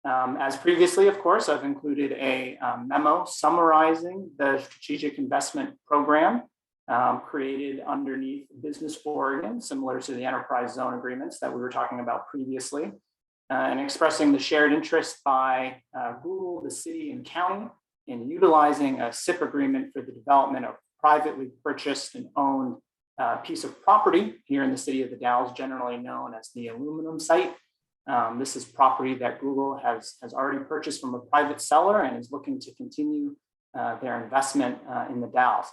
As previously, of course, I've included a memo summarizing the strategic investment program created underneath Business Oregon, similar to the enterprise zone agreements that we were talking about previously, and expressing the shared interest by Google, the city, and county in utilizing a SIP agreement for the development of privately purchased and owned piece of property here in the city of the Dalles, generally known as the aluminum site. This is property that Google has already purchased from a private seller and is looking to continue their investment in the Dalles.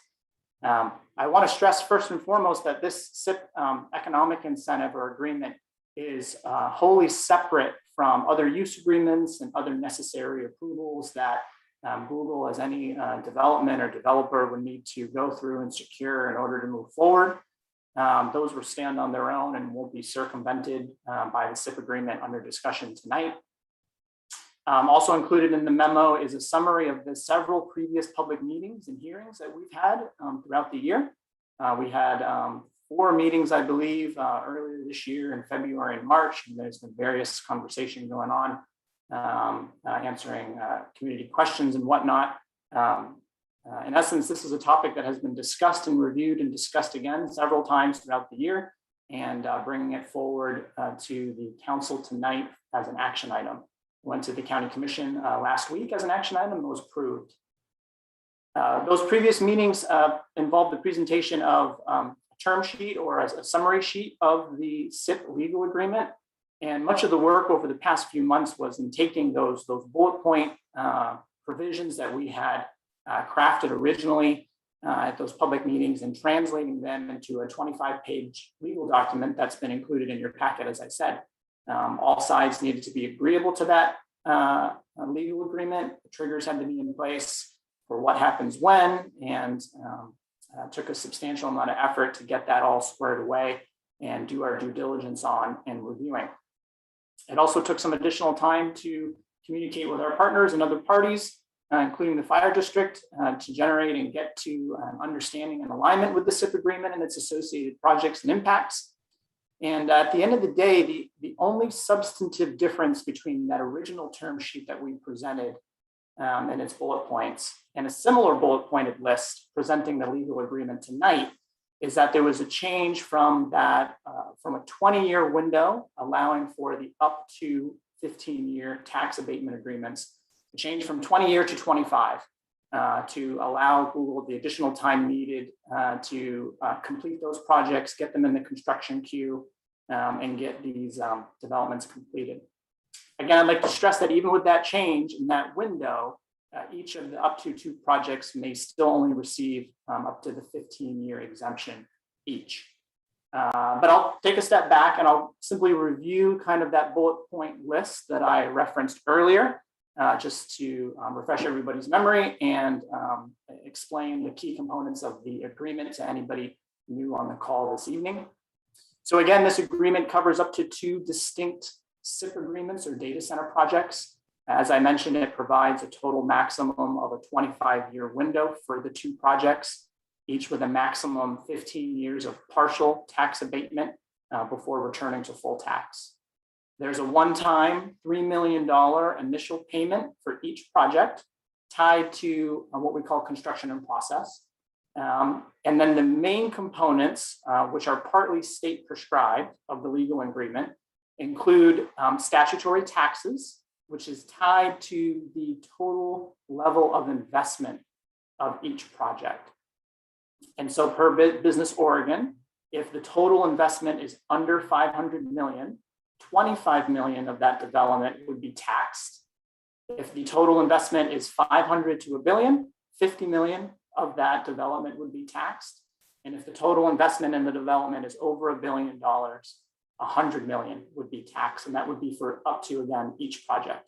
I want to stress first and foremost that this SIP economic incentive or agreement is wholly separate from other use agreements and other necessary approvals that Google, as any development or developer, would need to go through and secure in order to move forward. Those will stand on their own and won't be circumvented by the SIP agreement under discussion tonight. Also included in the memo is a summary of the several previous public meetings and hearings that we've had throughout the year. We had 4 meetings, I believe, earlier this year in February and March, and there's been various conversation going on, answering community questions and whatnot. In essence, this is a topic that has been discussed and reviewed and discussed again several times throughout the year, and bringing it forward to the council tonight as an action item. Went to the county commission last week as an action item and was approved. Those previous meetings involved the presentation of a term sheet or a summary sheet of the SIP legal agreement. And much of the work over the past few months was in taking those bullet point provisions that we had crafted originally at those public meetings and translating them into a 25-page legal document that's been included in your packet, as I said. All sides needed to be agreeable to that legal agreement. The triggers had to be in place for what happens when, and took a substantial amount of effort to get that all squared away and do our due diligence on and reviewing. It also took some additional time to communicate with our partners and other parties, including the fire district, to generate and get to understanding and alignment with the SIP agreement and its associated projects and impacts. And at the end of the day, the only substantive difference between that original term sheet that we presented and its bullet points and a similar bullet pointed list presenting the legal agreement tonight is that there was a change from that from a 20-year window allowing for the up to 15-year tax abatement agreements, a change from 20-year to 25 to allow Google the additional time needed to complete those projects, get them in the construction queue, and get these developments completed. Again, I'd like to stress that even with that change in that window, each of the up to 2 projects may still only receive up to the 15-year exemption each. But I'll take a step back and I'll simply review kind of that bullet point list that I referenced earlier, just to refresh everybody's memory and explain the key components of the agreement to anybody new on the call this evening. So again, this agreement covers up to 2 distinct SIP agreements or data center projects. As I mentioned, it provides a total maximum of a 25-year window for the 2 projects, each with a maximum 15 years of partial tax abatement before returning to full tax. There's a one-time $3 million initial payment for each project tied to what we call construction in process. And then the main components, which are partly state prescribed of the legal agreement, include statutory taxes, which is tied to the total level of investment of each project. And so per Business Oregon, if the total investment is under 500 million, 25 million of that development would be taxed. If the total investment is 500 to a billion, 50 million of that development would be taxed. And if the total investment in the development is over $1 billion, 100 million would be taxed, and that would be for up to, again, each project.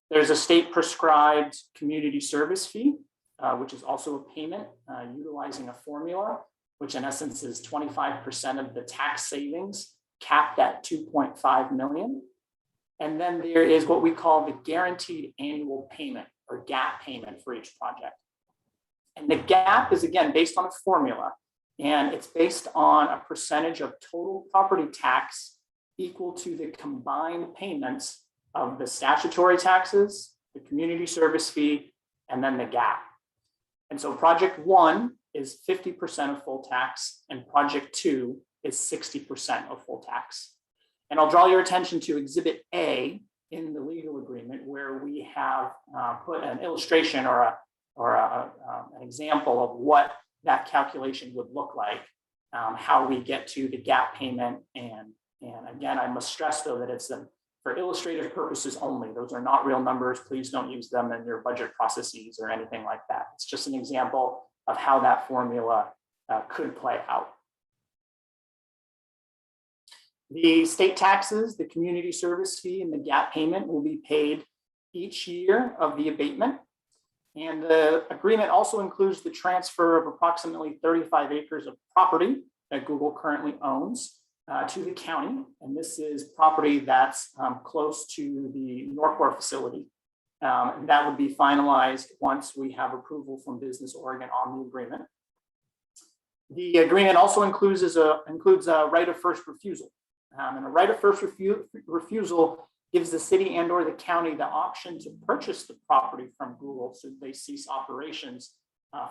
There's a state prescribed community service fee, which is also a payment utilizing a formula, which in essence is 25% of the tax savings capped at 2.5 million. And then there is what we call the guaranteed annual payment or gap payment for each project. And the gap is again based on a formula, and it's based on a percentage of total property tax equal to the combined payments of the statutory taxes, the community service fee, and then the gap. And so project 1 is 50% of full tax, and project 2 is 60% of full tax. And I'll draw your attention to Exhibit A in the legal agreement, where we have put an illustration or an example of what that calculation would look like, how we get to the gap payment. And again, I must stress though that it's for illustrative purposes only. Those are not real numbers. Please don't use them in your budget processes or anything like that. It's just an example of how that formula could play out. The state taxes, the community service fee, and the gap payment will be paid each year of the abatement. And the agreement also includes the transfer of approximately 35 acres of property that Google currently owns to the county. And this is property that's close to the Norcor facility. And that would be finalized once we have approval from Business Oregon on the agreement. The agreement also includes a right of first refusal. And a right of first refusal gives the city and or the county the option to purchase the property from Google so they cease operations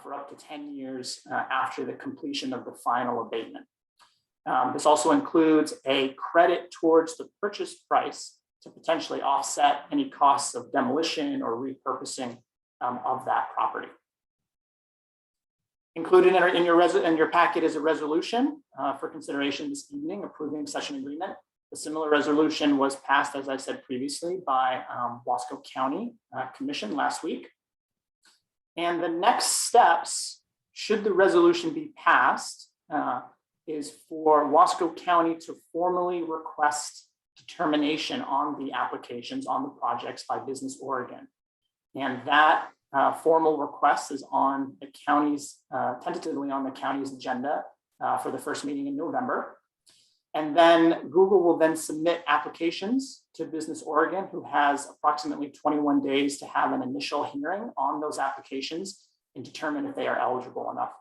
for up to 10 years after the completion of the final abatement. This also includes a credit towards the purchase price to potentially offset any costs of demolition or repurposing of that property. Included in your packet is a resolution for consideration this evening approving such an agreement. A similar resolution was passed, as I said previously, by Wasco County Commission last week. And the next steps, should the resolution be passed, is for Wasco County to formally request determination on the applications on the projects by Business Oregon. And that formal request is on the county's, tentatively on the county's agenda for the first meeting in November. And then Google will then submit applications to Business Oregon, who has approximately 21 days to have an initial hearing on those applications and determine if they are eligible enough.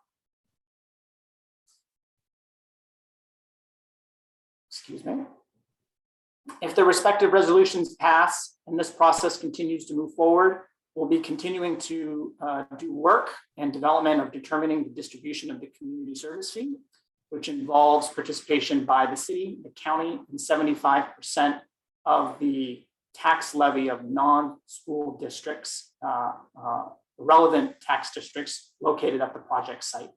Excuse me. If the respective resolutions pass and this process continues to move forward, we'll be continuing to do work and development of determining the distribution of the community service fee, which involves participation by the city, the county, and 75% of the tax levy of non-school districts, relevant tax districts located at the project site.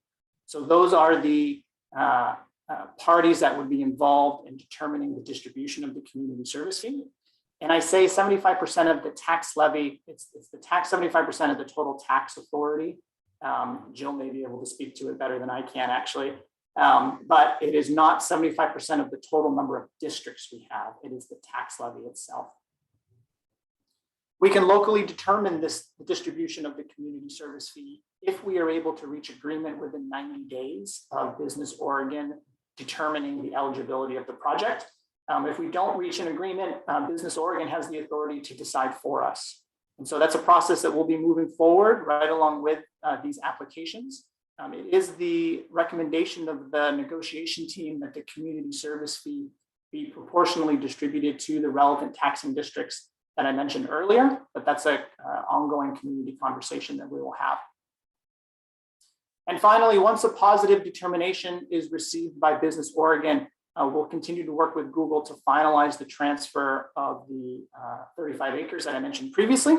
So those are the parties that would be involved in determining the distribution of the community service fee. And I say 75% of the tax levy, it's the tax 75% of the total tax authority. Jill may be able to speak to it better than I can actually. But it is not 75% of the total number of districts we have. It is the tax levy itself. We can locally determine the distribution of the community service fee if we are able to reach agreement within 90 days of Business Oregon determining the eligibility of the project. If we don't reach an agreement, Business Oregon has the authority to decide for us. And so that's a process that we'll be moving forward right along with these applications. It is the recommendation of the negotiation team that the community service fee be proportionally distributed to the relevant taxing districts that I mentioned earlier, but that's an ongoing community conversation that we will have. And finally, once a positive determination is received by Business Oregon, we'll continue to work with Google to finalize the transfer of the 35 acres that I mentioned previously.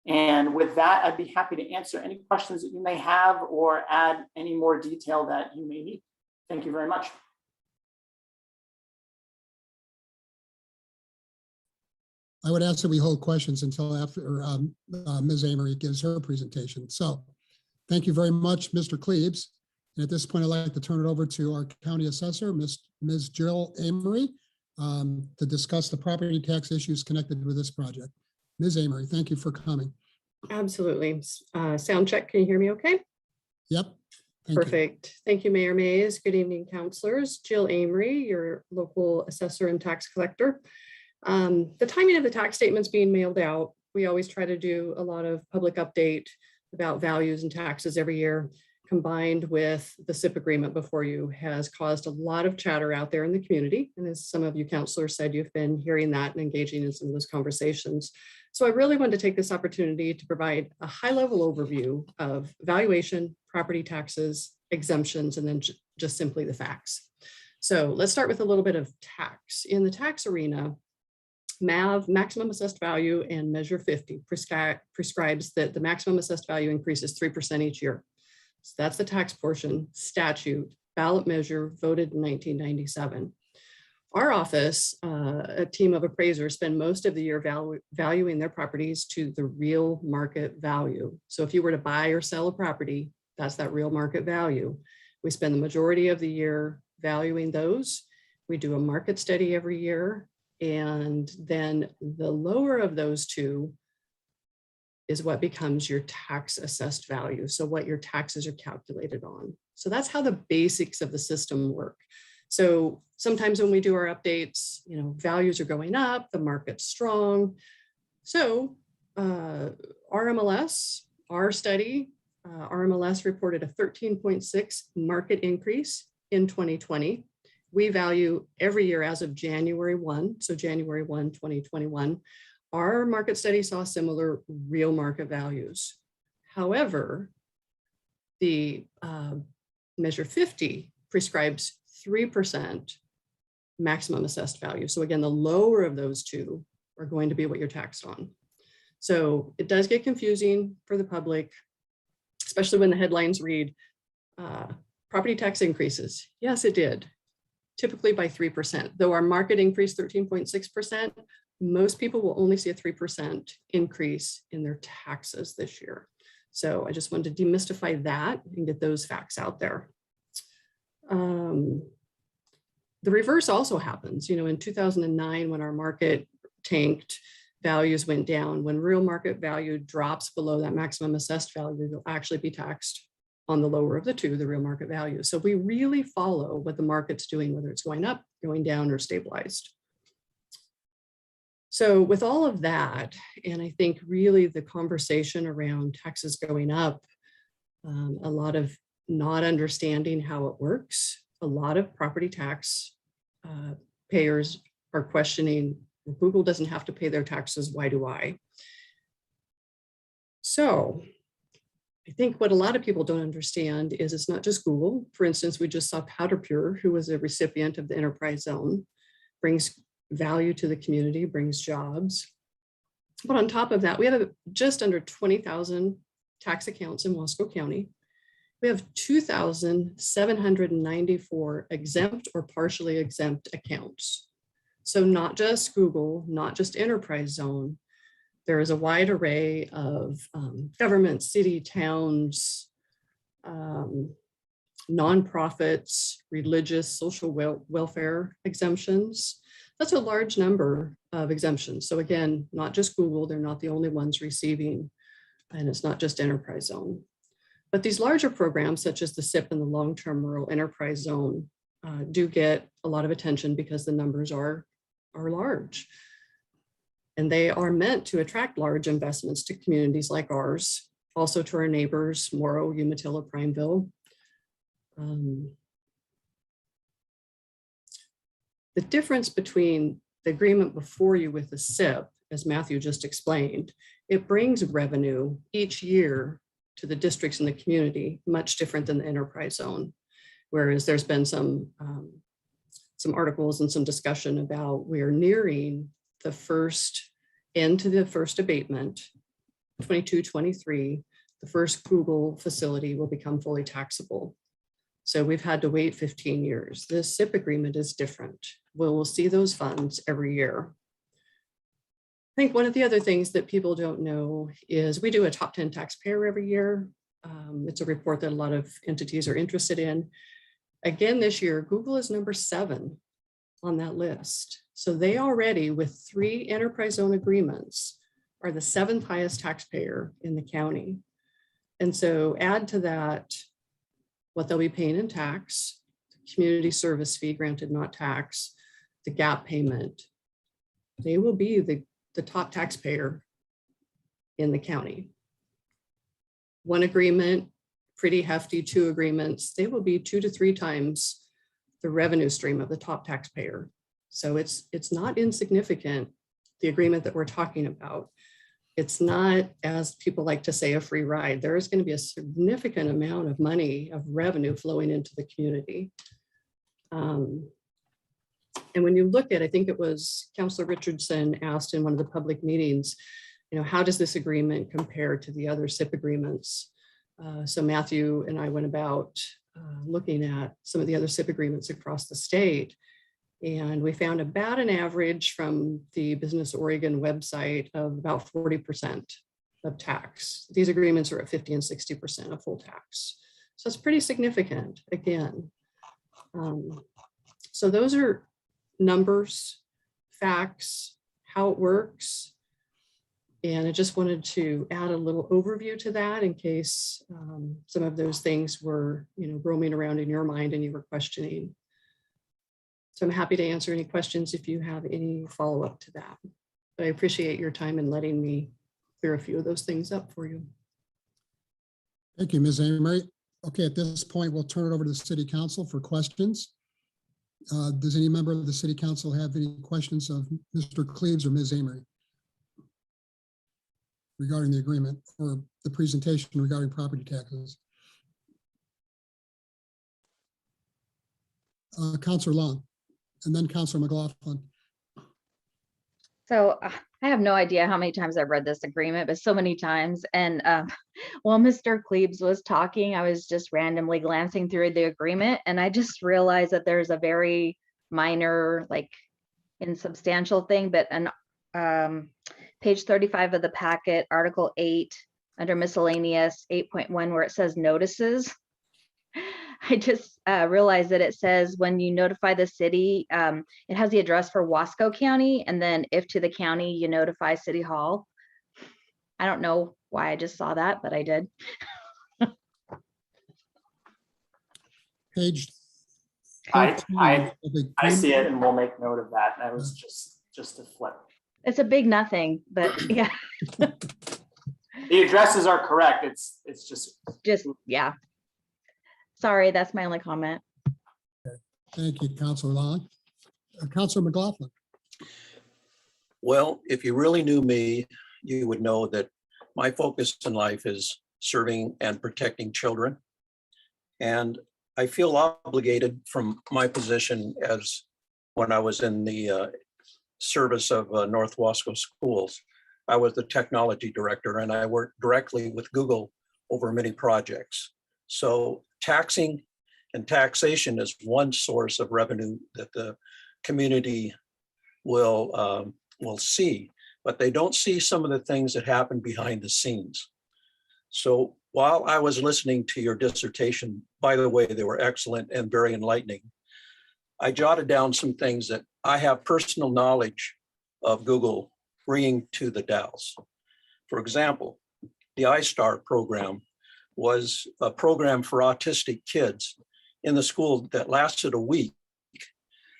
And with that, I'd be happy to answer any questions that you may have or add any more detail that you may need. Thank you very much. I would ask that we hold questions until after Ms. Amory gives her presentation. So thank you very much, Mr. Klebs. And at this point, I'd like to turn it over to our county assessor, Ms. Jill Amory, to discuss the property tax issues connected with this project. Ms. Amory, thank you for coming. Absolutely. Sound check. Can you hear me okay? Yep. Perfect. Thank you, Mayor Mays. Good evening, councilors. Jill Amory, your local assessor and tax collector. The timing of the tax statements being mailed out, we always try to do a lot of public update about values and taxes every year, combined with the SIP agreement before you has caused a lot of chatter out there in the community. And as some of you counselors said, you've been hearing that and engaging in some of those conversations. So I really wanted to take this opportunity to provide a high-level overview of valuation, property taxes, exemptions, and then just simply the facts. So let's start with a little bit of tax. In the tax arena, MAV, maximum assessed value, and Measure 50 prescribes that the maximum assessed value increases 3% each year. So that's the tax portion, statute, ballot measure voted in 1997. Our office, a team of appraisers, spend most of the year valuing their properties to the real market value. So if you were to buy or sell a property, that's that real market value. We spend the majority of the year valuing those. We do a market study every year. And then the lower of those two is what becomes your tax assessed value. So what your taxes are calculated on. So that's how the basics of the system work. So sometimes when we do our updates, values are going up, the market's strong. So RMLS, our study, RMLS reported a 13.6 market increase in 2020. We value every year as of January 1, so January 1, 2021. Our market study saw similar real market values. However, the Measure 50 prescribes 3% maximum assessed value. So again, the lower of those two are going to be what you're taxed on. So it does get confusing for the public, especially when the headlines read, property tax increases. Yes, it did, typically by 3%. Though our market increased 13.6%, most people will only see a 3% increase in their taxes this year. So I just wanted to demystify that and get those facts out there. The reverse also happens. In 2009, when our market tanked, values went down. When real market value drops below that maximum assessed value, you'll actually be taxed on the lower of the two, the real market value. So we really follow what the market's doing, whether it's going up, going down, or stabilized. So with all of that, and I think really the conversation around taxes going up, a lot of not understanding how it works, a lot of property tax payers are questioning, Google doesn't have to pay their taxes, why do I? So I think what a lot of people don't understand is it's not just Google. For instance, we just saw Powder Pure, who was a recipient of the enterprise zone, brings value to the community, brings jobs. But on top of that, we have just under 20,000 tax accounts in Wasco County. We have 2,794 exempt or partially exempt accounts. So not just Google, not just enterprise zone, there is a wide array of government, city, towns, nonprofits, religious, social welfare exemptions. That's a large number of exemptions. So again, not just Google, they're not the only ones receiving, and it's not just enterprise zone. But these larger programs, such as the SIP and the long-term rural enterprise zone, do get a lot of attention because the numbers are large. And they are meant to attract large investments to communities like ours, also to our neighbors, Morrow, Umatilla, Prineville. The difference between the agreement before you with the SIP, as Matthew just explained, it brings revenue each year to the districts in the community, much different than the enterprise zone. Whereas there's been some articles and some discussion about we're nearing the first end to the first abatement, 22-23, the first Google facility will become fully taxable. So we've had to wait 15 years. This SIP agreement is different. We'll see those funds every year. I think one of the other things that people don't know is we do a top 10 taxpayer every year. It's a report that a lot of entities are interested in. Again, this year, Google is number 7 on that list. So they already, with 3 enterprise zone agreements, are the 7th highest taxpayer in the county. And so add to that what they'll be paying in tax, community service fee, granted not tax, the gap payment. They will be the top taxpayer in the county. 1 agreement, pretty hefty, 2 agreements, they will be 2 to 3 times the revenue stream of the top taxpayer. So it's not insignificant, the agreement that we're talking about. It's not, as people like to say, a free ride. There is going to be a significant amount of money, of revenue flowing into the community. And when you look at, I think it was Councilor Richardson asked in one of the public meetings, how does this agreement compare to the other SIP agreements? So Matthew and I went about looking at some of the other SIP agreements across the state. And we found about an average from the Business Oregon website of about 40% of tax. These agreements are at 50 and 60% of full tax. So it's pretty significant again. So those are numbers, facts, how it works. And I just wanted to add a little overview to that in case some of those things were, roaming around in your mind and you were questioning. So I'm happy to answer any questions if you have any follow-up to that. But I appreciate your time in letting me clear a few of those things up for you. Thank you, Ms. Amory. Okay, at this point, we'll turn it over to the City Council for questions. Does any member of the City Council have any questions of Mr. Cleaves or Ms. Amory regarding the agreement or the presentation regarding property taxes? Councilor Long, and then Councilor McLaughlin. So I have no idea how many times I've read this agreement, but so many times. And while Mr. Cleaves was talking, I was just randomly glancing through the agreement, and I just realized that there's a very minor, like insubstantial thing, but on page 35 of the packet, Article 8, under miscellaneous 8.1, where it says notices. I just realized that it says when you notify the city, it has the address for Wasco County, and then if to the county, you notify City Hall. I don't know why I just saw that, but I did. Page. I see it, and we'll make note of that. That was just a flip. It's a big nothing, but yeah. The addresses are correct. It's just yeah. Sorry, that's my only comment. Thank you, Councilor Long. Councilor McLaughlin. Well, if you really knew me, you would know that my focus in life is serving and protecting children. And I feel obligated from my position as when I was in the service of North Wasco Schools. I was the technology director, and I worked directly with Google over many projects. So taxing and taxation is one source of revenue that the community will see, but they don't see some of the things that happen behind the scenes. So while I was listening to your dissertation, by the way, they were excellent and very enlightening, I jotted down some things that I have personal knowledge of Google bringing to the Dalles. For example, the iStar program was a program for autistic kids in the school that lasted a week.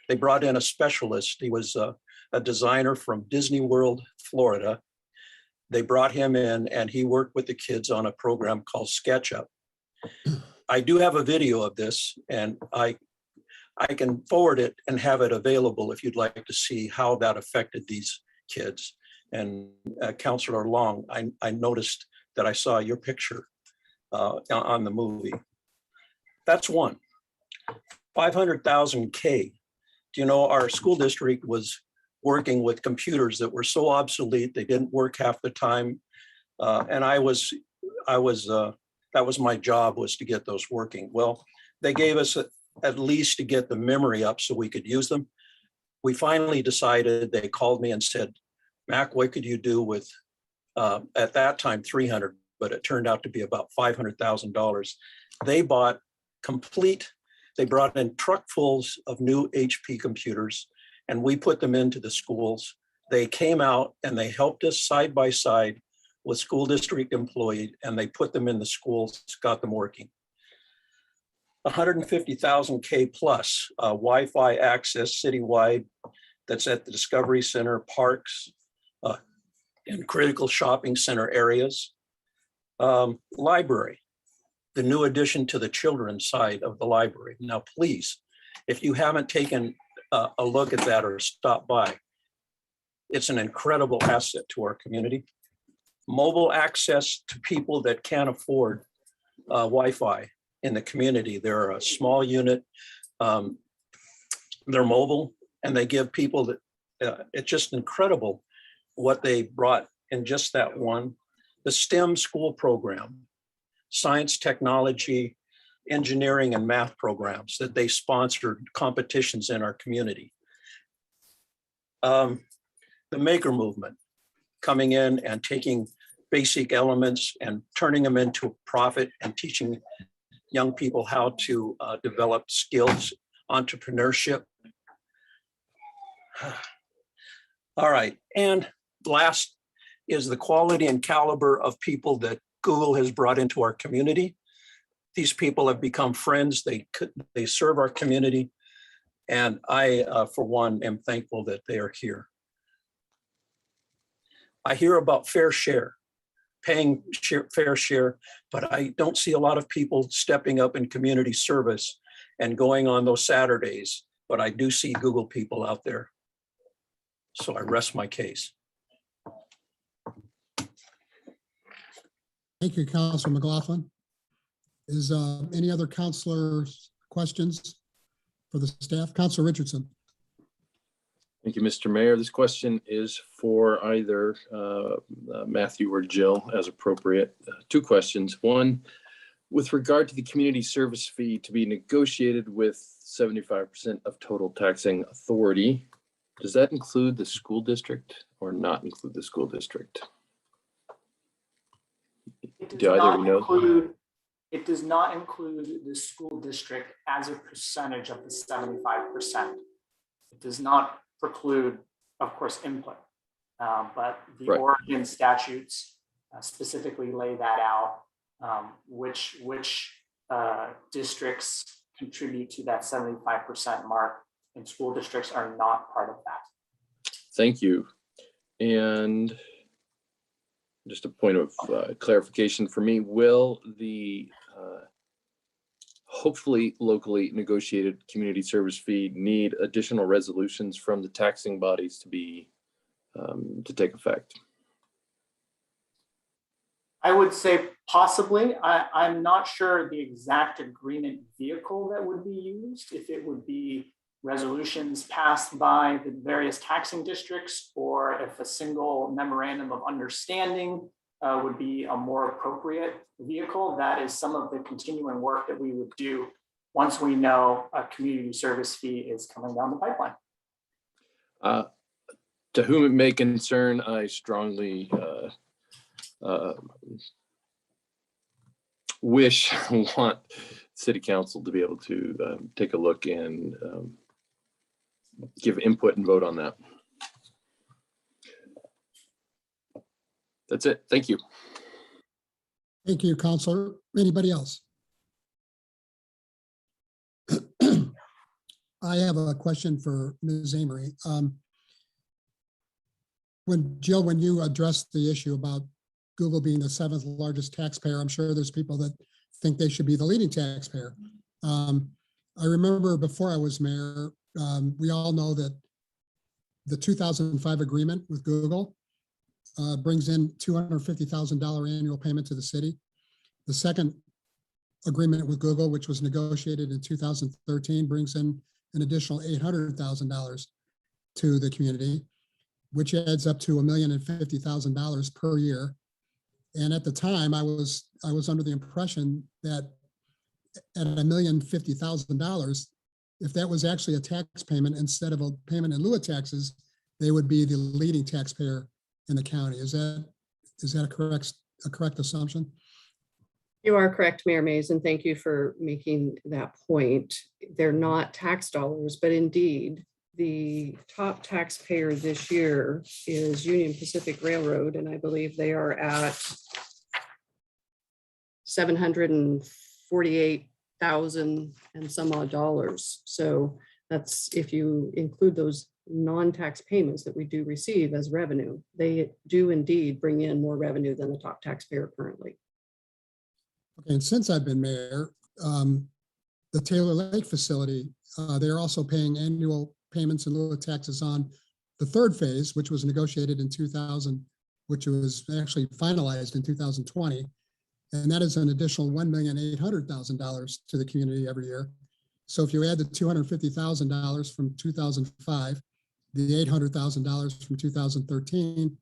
They brought in a specialist. He was a designer from Disney World, Florida. They brought him in, and he worked with the kids on a program called SketchUp. I do have a video of this, and I can forward it and have it available if you'd like to see how that affected these kids. And Councilor Long, I noticed that I saw your picture on the movie. That's one. 500,000 K. Do you know our school district was working with computers that were so obsolete, they didn't work half the time. And that was my job, was to get those working. Well, they gave us at least to get the memory up so we could use them. We finally decided, they called me and said, Mac, what could you do with, at that time, 300, but it turned out to be about $500,000. They bought they brought in truckfuls of new HP computers, and we put them into the schools. They came out and they helped us side by side with school district employees, and they put them in the schools, got them working. 150,000 K plus Wi-Fi access citywide that's at the Discovery Center, parks, and critical shopping center areas. Library, the new addition to the children's side of the library. Now, please, if you haven't taken a look at that or stopped by, it's an incredible asset to our community. Mobile access to people that can't afford Wi-Fi in the community. They're a small unit. They're mobile, and they give people that, it's just incredible what they brought in just that one. The STEM school program, science, technology, engineering, and math programs that they sponsored competitions in our community. The maker movement, coming in and taking basic elements and turning them into a profit and teaching young people how to develop skills, entrepreneurship. All right. And last is the quality and caliber of people that Google has brought into our community. These people have become friends. They serve our community. And I, for one, am thankful that they are here. I hear about fair share, paying fair share, but I don't see a lot of people stepping up in community service and going on those Saturdays, but I do see Google people out there. So I rest my case. Thank you, Councilor McLaughlin. Is any other counselors questions for the staff? Councilor Richardson. Thank you, Mr. Mayor. This question is for either Matthew or Jill as appropriate. Two questions. One, with regard to the community service fee to be negotiated with 75% of total taxing authority, does that include the school district or not include the school district? It does not include the school district as a percentage of the 75%. It does not preclude, of course, input, but the Oregon statutes specifically lay that out, which districts contribute to that 75% mark, and school districts are not part of that. Thank you. And just a point of clarification for me, will the hopefully locally negotiated community service fee need additional resolutions from the taxing bodies to be to take effect? I would say possibly. I'm not sure the exact agreement vehicle that would be used, if it would be resolutions passed by the various taxing districts, or if a single memorandum of understanding would be a more appropriate vehicle. That is some of the continuing work that we would do once we know a community service fee is coming down the pipeline. To whom it may concern, I strongly want City Council to be able to take a look and give input and vote on that. That's it. Thank you. Thank you, Councilor. Anybody else? I have a question for Ms. Amory. Jill, when you addressed the issue about Google being the 7th largest taxpayer, I'm sure there's people that think they should be the leading taxpayer. I remember before I was mayor, we all know that the 2005 agreement with Google brings in $250,000 annual payment to the city. The second agreement with Google, which was negotiated in 2013, brings in an additional $800,000 to the community, which adds up to $1,050,000 per year. And at the time, I was under the impression that at $1,050,000, if that was actually a tax payment instead of a payment in lieu of taxes, they would be the leading taxpayer in the county. Is that a correct assumption? You are correct, Mayor Mays, and thank you for making that point. They're not tax dollars, but indeed, the top taxpayer this year is Union Pacific Railroad, and I believe they are at $748,000 and some odd dollars. So that's, if you include those non-tax payments that we do receive as revenue, they do indeed bring in more revenue than the top taxpayer currently. Okay, and since I've been mayor, the Taylor Lake facility, they're also paying annual payments in lieu of taxes on the third phase, which was negotiated in 2000, which was actually finalized in 2020. And that is an additional $1,800,000 to the community every year. So if you add the $250,000 from 2005, the $800,000 from 2013,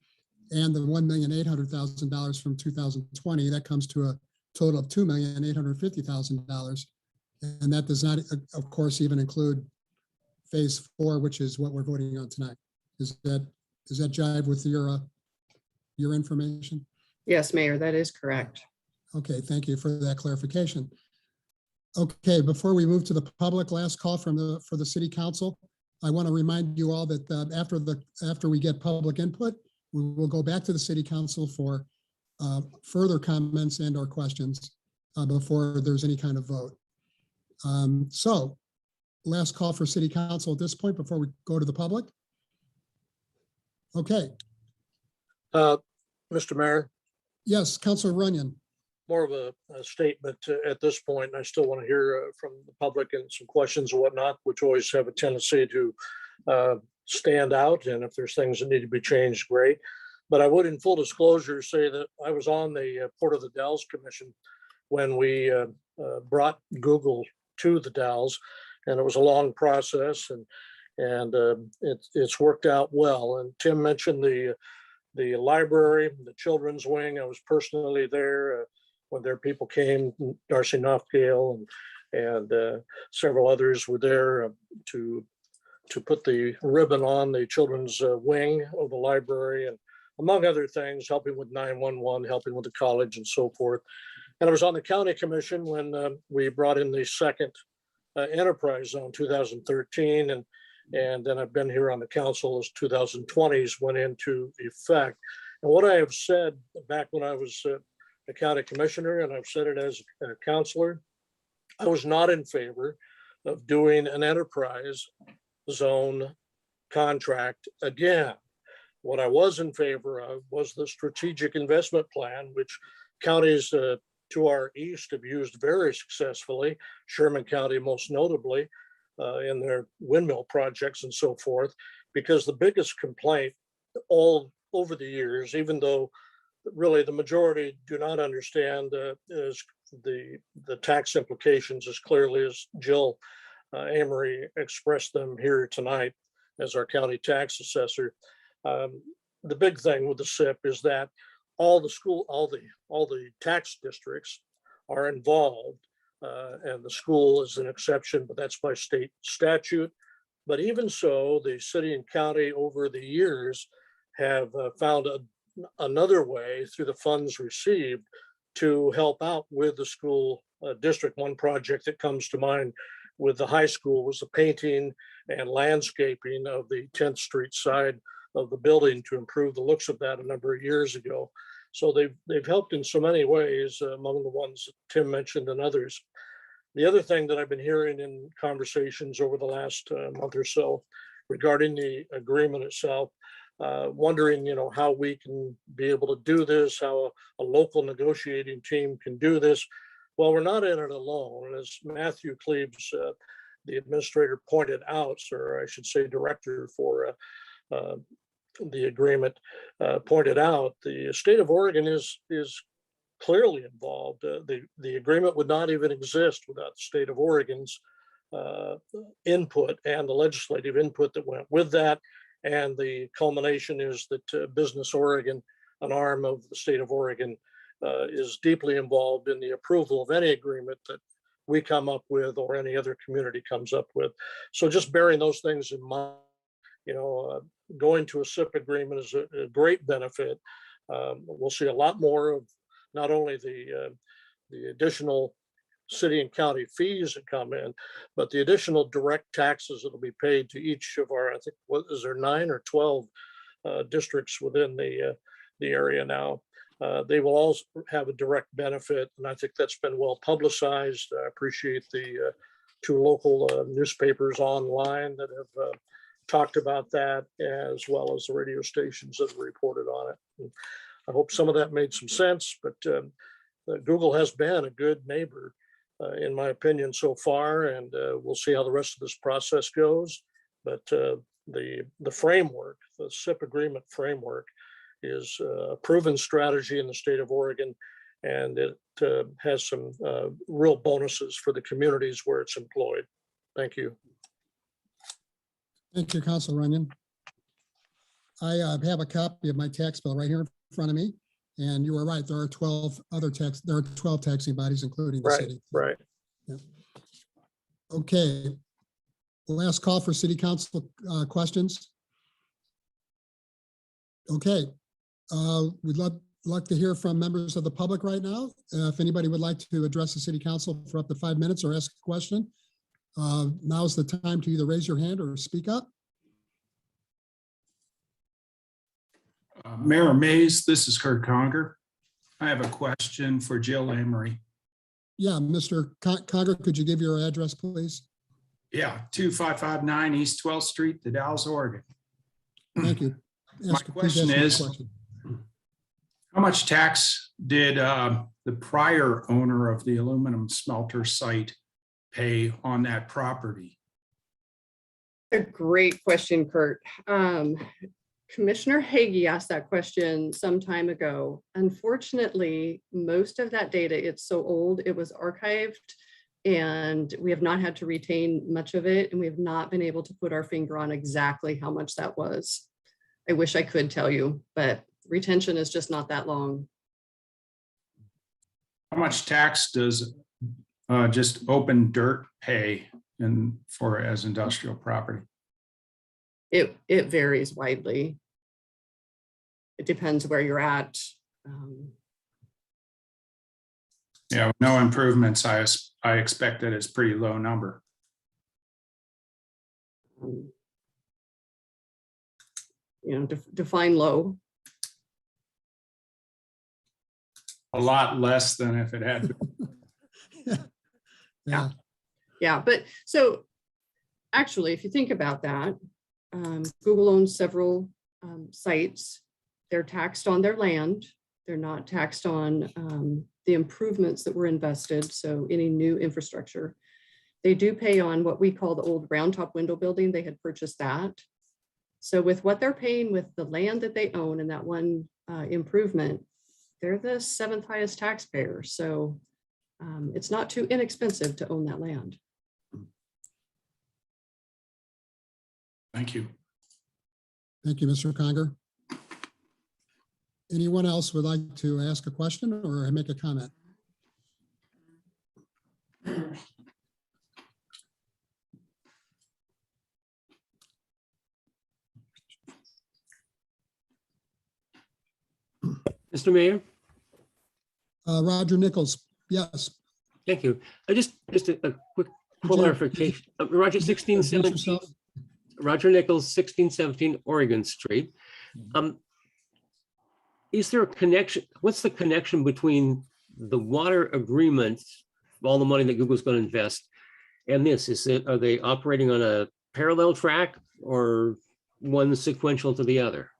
and the $1,800,000 from 2020, that comes to a total of $2,850,000. And that does not, of course, even include phase 4, which is what we're voting on tonight. Does that jive with your information? Yes, Mayor, that is correct. Okay, thank you for that clarification. Okay, before we move to the public, last call for the city council. I want to remind you all that after we get public input, we will go back to the city council for further comments and or questions before there's any kind of vote. So last call for city council at this point before we go to the public. Okay. Mr. Mayor, Yes, Councilor Runyon. more of a statement at this point. I still want to hear from the public and some questions and whatnot, which always have a tendency to stand out. And if there's things that need to be changed, great. But I would, in full disclosure, say that I was on the Port of the Dalles Commission when we brought Google to the Dalles, and it was a long process, and it's worked out well. And Tim mentioned the library, the children's wing. I was personally there when their people came. Darcy Knockdale and several others were there to put the ribbon on the children's wing of the library, and among other things, helping with 911, helping with the college and so forth. And I was on the county commission when we brought in the second enterprise zone, 2013, and then I've been here on the council as 2020s went into effect. And what I have said back when I was a county commissioner, and I've said it as a counselor, I was not in favor of doing an enterprise zone contract again. What I was in favor of was the strategic investment plan, which counties to our east have used very successfully, Sherman County most notably, in their windmill projects and so forth, because the biggest complaint all over the years, even though really the majority do not understand is the tax implications as clearly as Jill Amory expressed them here tonight as our county tax assessor. The big thing with the SIP is that all the tax districts are involved, and the school is an exception, but that's by state statute. But even so, the city and county over the years have found another way through the funds received to help out with the school district. One project that comes to mind with the high school was the painting and landscaping of the 10th Street side of the building to improve the looks of that a number of years ago. So they've helped in so many ways, among the ones that Tim mentioned and others. The other thing that I've been hearing in conversations over the last month or so regarding the agreement itself, wondering, how we can be able to do this, how a local negotiating team can do this. Well, we're not in it alone. As Matthew Cleaves, the administrator, pointed out, or I should say director for the agreement, pointed out, the state of Oregon is clearly involved. The agreement would not even exist without the state of Oregon's input and the legislative input that went with that. And the culmination is that Business Oregon, an arm of the state of Oregon, is deeply involved in the approval of any agreement that we come up with or any other community comes up with. So just bearing those things in mind, going to a SIP agreement is a great benefit. We'll see a lot more of not only the additional city and county fees that come in, but the additional direct taxes that will be paid to each of our, I think, what is there, 9 or 12 districts within the area now. They will all have a direct benefit, and I think that's been well publicized. I appreciate the 2 local newspapers online that have talked about that, as well as the radio stations that have reported on it. And I hope some of that made some sense, but Google has been a good neighbor, in my opinion, so far, and we'll see how the rest of this process goes. But the framework, the SIP agreement framework, is a proven strategy in the state of Oregon, and it has some real bonuses for the communities where it's employed. Thank you. Thank you, Councilor Runyon. I have a copy of my tax bill right here in front of me, and you were right. There are 12 taxing bodies, including the city. Right. Yeah. Okay. Last call for city council questions. Okay. We'd love to hear from members of the public right now. If anybody would like to address the city council for up to 5 minutes or ask a question, Now's the time to either raise your hand or speak up. Mayor Mays, this is Kurt Conger. I have a question for Jill Amory. Yeah, Mr. Conger, could you give your address, please? Yeah, 2559 East 12th Street, the Dalles, Oregon. Thank you. My question is, how much tax did the prior owner of the aluminum smelter site pay on that property? A great question, Kurt. Commissioner Hagee asked that question some time ago. Unfortunately, most of that data, it's so old, it was archived, and we have not had to retain much of it, and we have not been able to put our finger on exactly how much that was. I wish I could tell you, but retention is just not that long. How much tax does just open dirt pay for as industrial property? It varies widely. It depends where you're at. Yeah, no improvements. I expect that it's pretty low number. Define low. A lot less than if it had been. Yeah. But so actually, if you think about that, Google owns several sites. They're taxed on their land. They're not taxed on the improvements that were invested. So any new infrastructure, they do pay on what we call the old round top window building. They had purchased that. So with what they're paying with the land that they own and that one improvement, they're the 7th highest taxpayer. So it's not too inexpensive to own that land. Thank you. Thank you, Mr. Conger. Anyone else would like to ask a question or make a comment? Mr. Mayor? Roger Nichols, yes. Thank you. Just a quick clarification. Roger 1617. Roger Nichols, 1617 Oregon Street. Is there a connection? What's the connection between the water agreement, all the money that Google's going to invest, and this? Are they operating on a parallel track or one sequential to the other?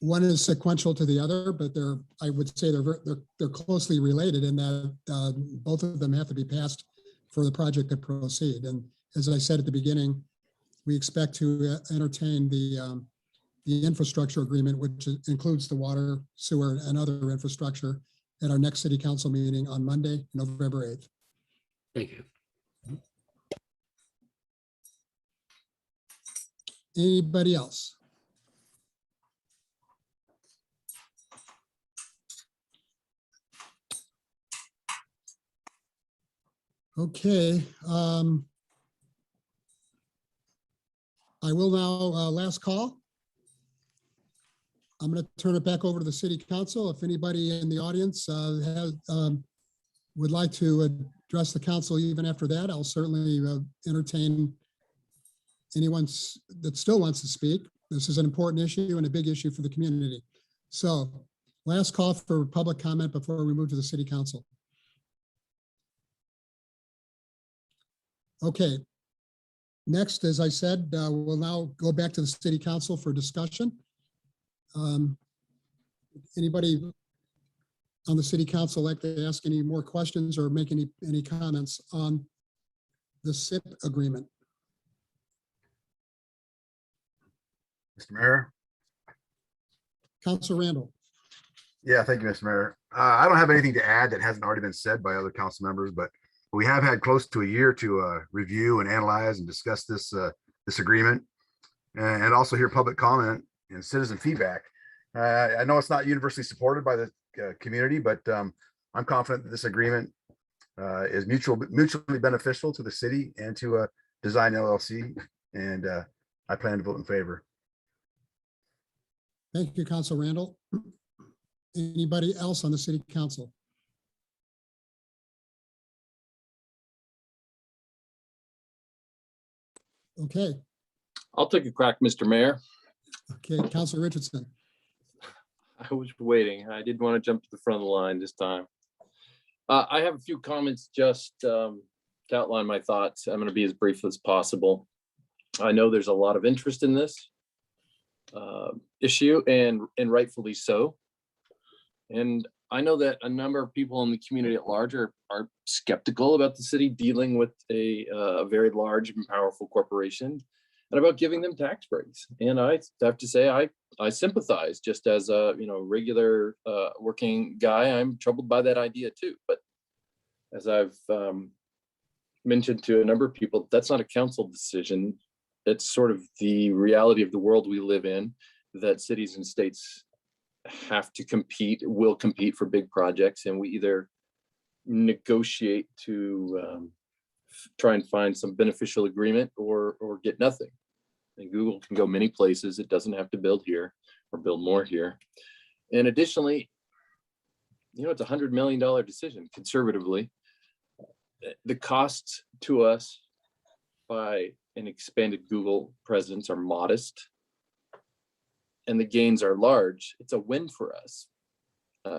One is sequential to the other, but I would say they're closely related in that both of them have to be passed for the project to proceed. And as I said at the beginning, we expect to entertain the infrastructure agreement, which includes the water, sewer, and other infrastructure at our next city council meeting on Monday, November 8th. Thank you. Anybody else? Okay. I will now, last call. I'm going to turn it back over to the city council. If anybody in the audience would like to address the council even after that, I'll certainly entertain anyone that still wants to speak. This is an important issue and a big issue for the community. So last call for public comment before we move to the city council. Okay. Next, as I said, we'll now go back to the city council for discussion. Anybody on the city council like to ask any more questions or make any comments on the SIP agreement? Mr. Mayor? Councilor Randall. Yeah, thank you, Mr. Mayor. I don't have anything to add that hasn't already been said by other council members, but we have had close to a year to review and analyze and discuss this agreement and also hear public comment and citizen feedback. I know it's not universally supported by the community, but I'm confident that this agreement is mutually beneficial to the city and to Design LLC, and I plan to vote in favor. Thank you, Councilor Randall. Anybody else on the city council? Okay, I'll take a crack, Mr. Mayor. okay, Counselor Richardson. I was waiting. I didn't want to jump to the front of the line this time. I have a few comments just to outline my thoughts. I'm going to be as brief as possible. I know there's a lot of interest in this issue, and rightfully so. And I know that a number of people in the community at large are skeptical about the city dealing with a very large and powerful corporation and about giving them tax breaks. And I have to say, I sympathize. Just as a regular working guy, I'm troubled by that idea too. But as I've mentioned to a number of people, that's not a council decision. It's sort of the reality of the world we live in, that cities and states have to compete, will compete for big projects, and we either negotiate to try and find some beneficial agreement or get nothing. And Google can go many places. It doesn't have to build here or build more here. And additionally, it's a $100 million decision conservatively. The costs to us by an expanded Google presence are modest, and the gains are large. It's a win for us.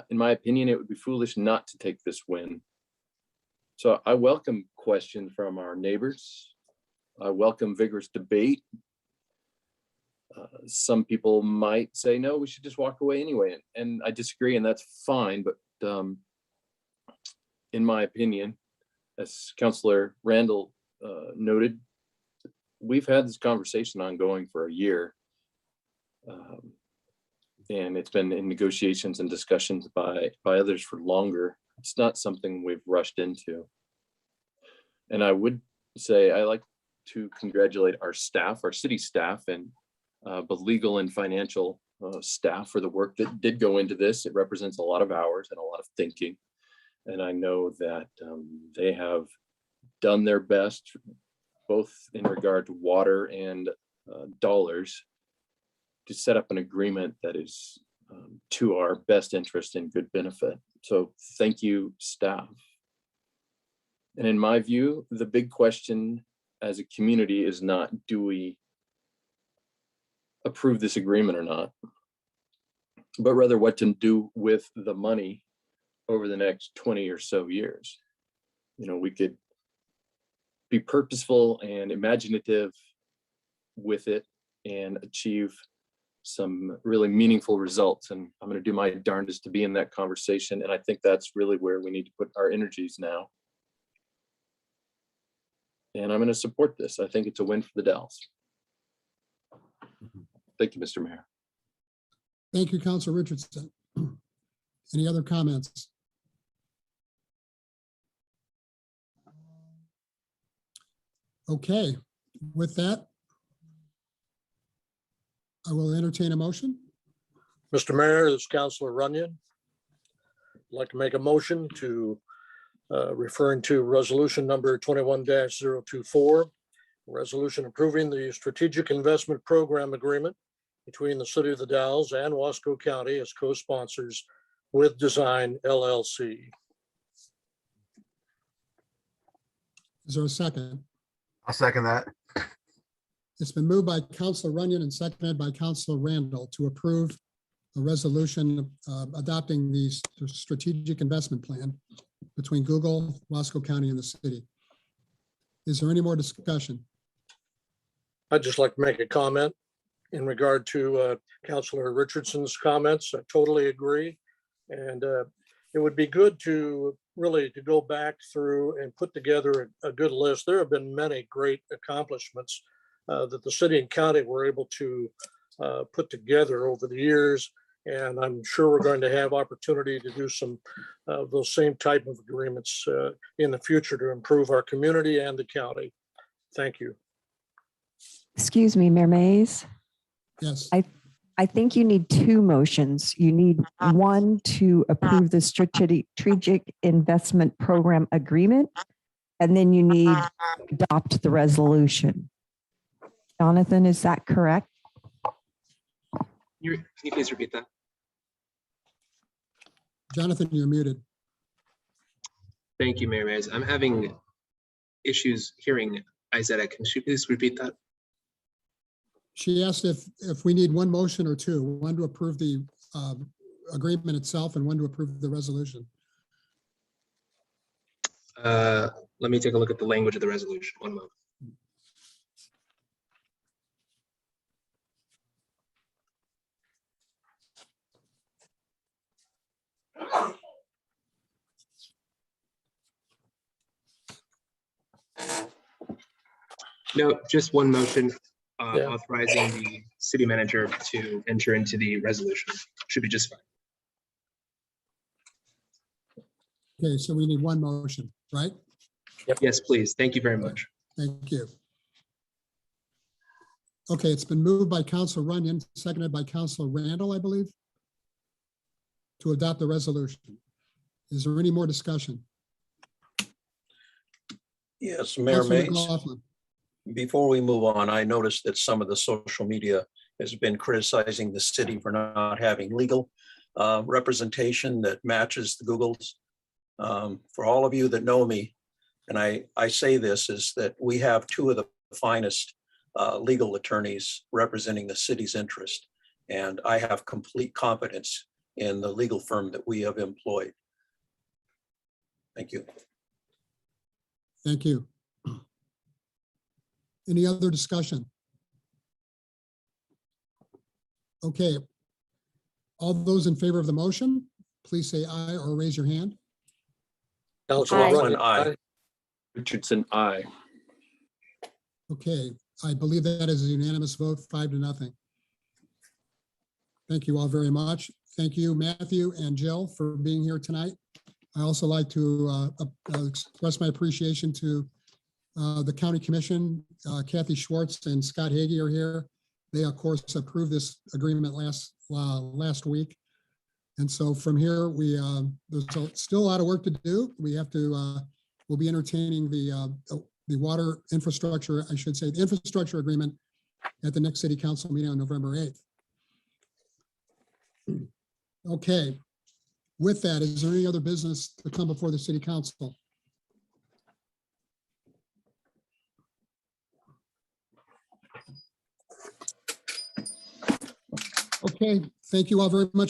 In my opinion, it would be foolish not to take this win. So I welcome questions from our neighbors. I welcome vigorous debate. Some people might say, no, we should just walk away anyway. And I disagree, and that's fine. But in my opinion, as Councilor Randall noted, we've had this conversation ongoing for a year. And it's been in negotiations and discussions by others for longer. It's not something we've rushed into. And I would say I like to congratulate our staff, our city staff, and both legal and financial staff for the work that did go into this. It represents a lot of hours and a lot of thinking. And I know that they have done their best, both in regard to water and dollars, to set up an agreement that is to our best interest and good benefit. So thank you, staff. And in my view, the big question as a community is not, do we approve this agreement or not, but rather what to do with the money over the next 20 or so years. We could be purposeful and imaginative with it and achieve some really meaningful results. And I'm going to do my darndest to be in that conversation. And I think that's really where we need to put our energies now. And I'm going to support this. I think it's a win for the Dalles. Thank you, Mr. Mayor. Thank you, Councilor Richardson. Any other comments? Okay, with that, I will entertain a motion. Mr. Mayor, this is Councilor Runyon. I'd like to make a motion to referring to resolution number 21-024, resolution approving the strategic investment program agreement between the city of the Dalles and Wasco County as co-sponsors with Design LLC. Is there a second? I'll second that. It's been moved by Councilor Runyon and seconded by Councilor Randall to approve a resolution adopting the strategic investment plan between Google, Wasco County, and the city. Is there any more discussion? I'd just like to make a comment in regard to Councilor Richardson's comments. I totally agree. And it would be good to really to go back through and put together a good list. There have been many great accomplishments that the city and county were able to put together over the years. And I'm sure we're going to have opportunity to do some of those same type of agreements in the future to improve our community and the county. Thank you. Excuse me, Mayor Mays. Yes. I think you need two motions. You need one to approve the strategic investment program agreement, and then you need to adopt the resolution. Jonathan, is that correct? Can you please repeat that? Jonathan, you're muted. Thank you, Mayor Mays. I'm having issues hearing Isetta. Can she please repeat that? She asked if we need one motion or two, one to approve the agreement itself and one to approve the resolution. Let me take a look at the language of the resolution. One moment. No, just one motion authorizing the city manager to enter into the resolution. Should be just fine. Okay, so we need one motion, right? Yep. Yes, please. Thank you very much. Thank you. Okay, it's been moved by Council Runyon, seconded by Council Randall, I believe, to adopt the resolution. Is there any more discussion? Yes, Mayor Councilor Mays. McLaughlin. Before we move on, I noticed that some of the social media has been criticizing the city for not having legal representation that matches the Google's. For all of you that know me, and I say this, is that we have two of the finest legal attorneys representing the city's interest. And I have complete confidence in the legal firm that we have employed. Thank you. Thank you. Any other discussion? Okay. All those in favor of the motion, please say aye or raise your hand. Laughlin, aye. Richardson, aye. Okay, I believe that is a unanimous vote, 5-0. Thank you all very much. Thank you, Matthew and Jill, for being here tonight. I also like to express my appreciation to the County Commission. Kathy Schwartz and Scott Hagee are here. They, of course, approved this agreement last week. And so from here, there's still a lot of work to do. We have to, we'll be entertaining the water infrastructure, I should say, the infrastructure agreement at the next city council meeting on November 8th. Okay, with that, is there any other business to come before the city council? Okay, thank you all very much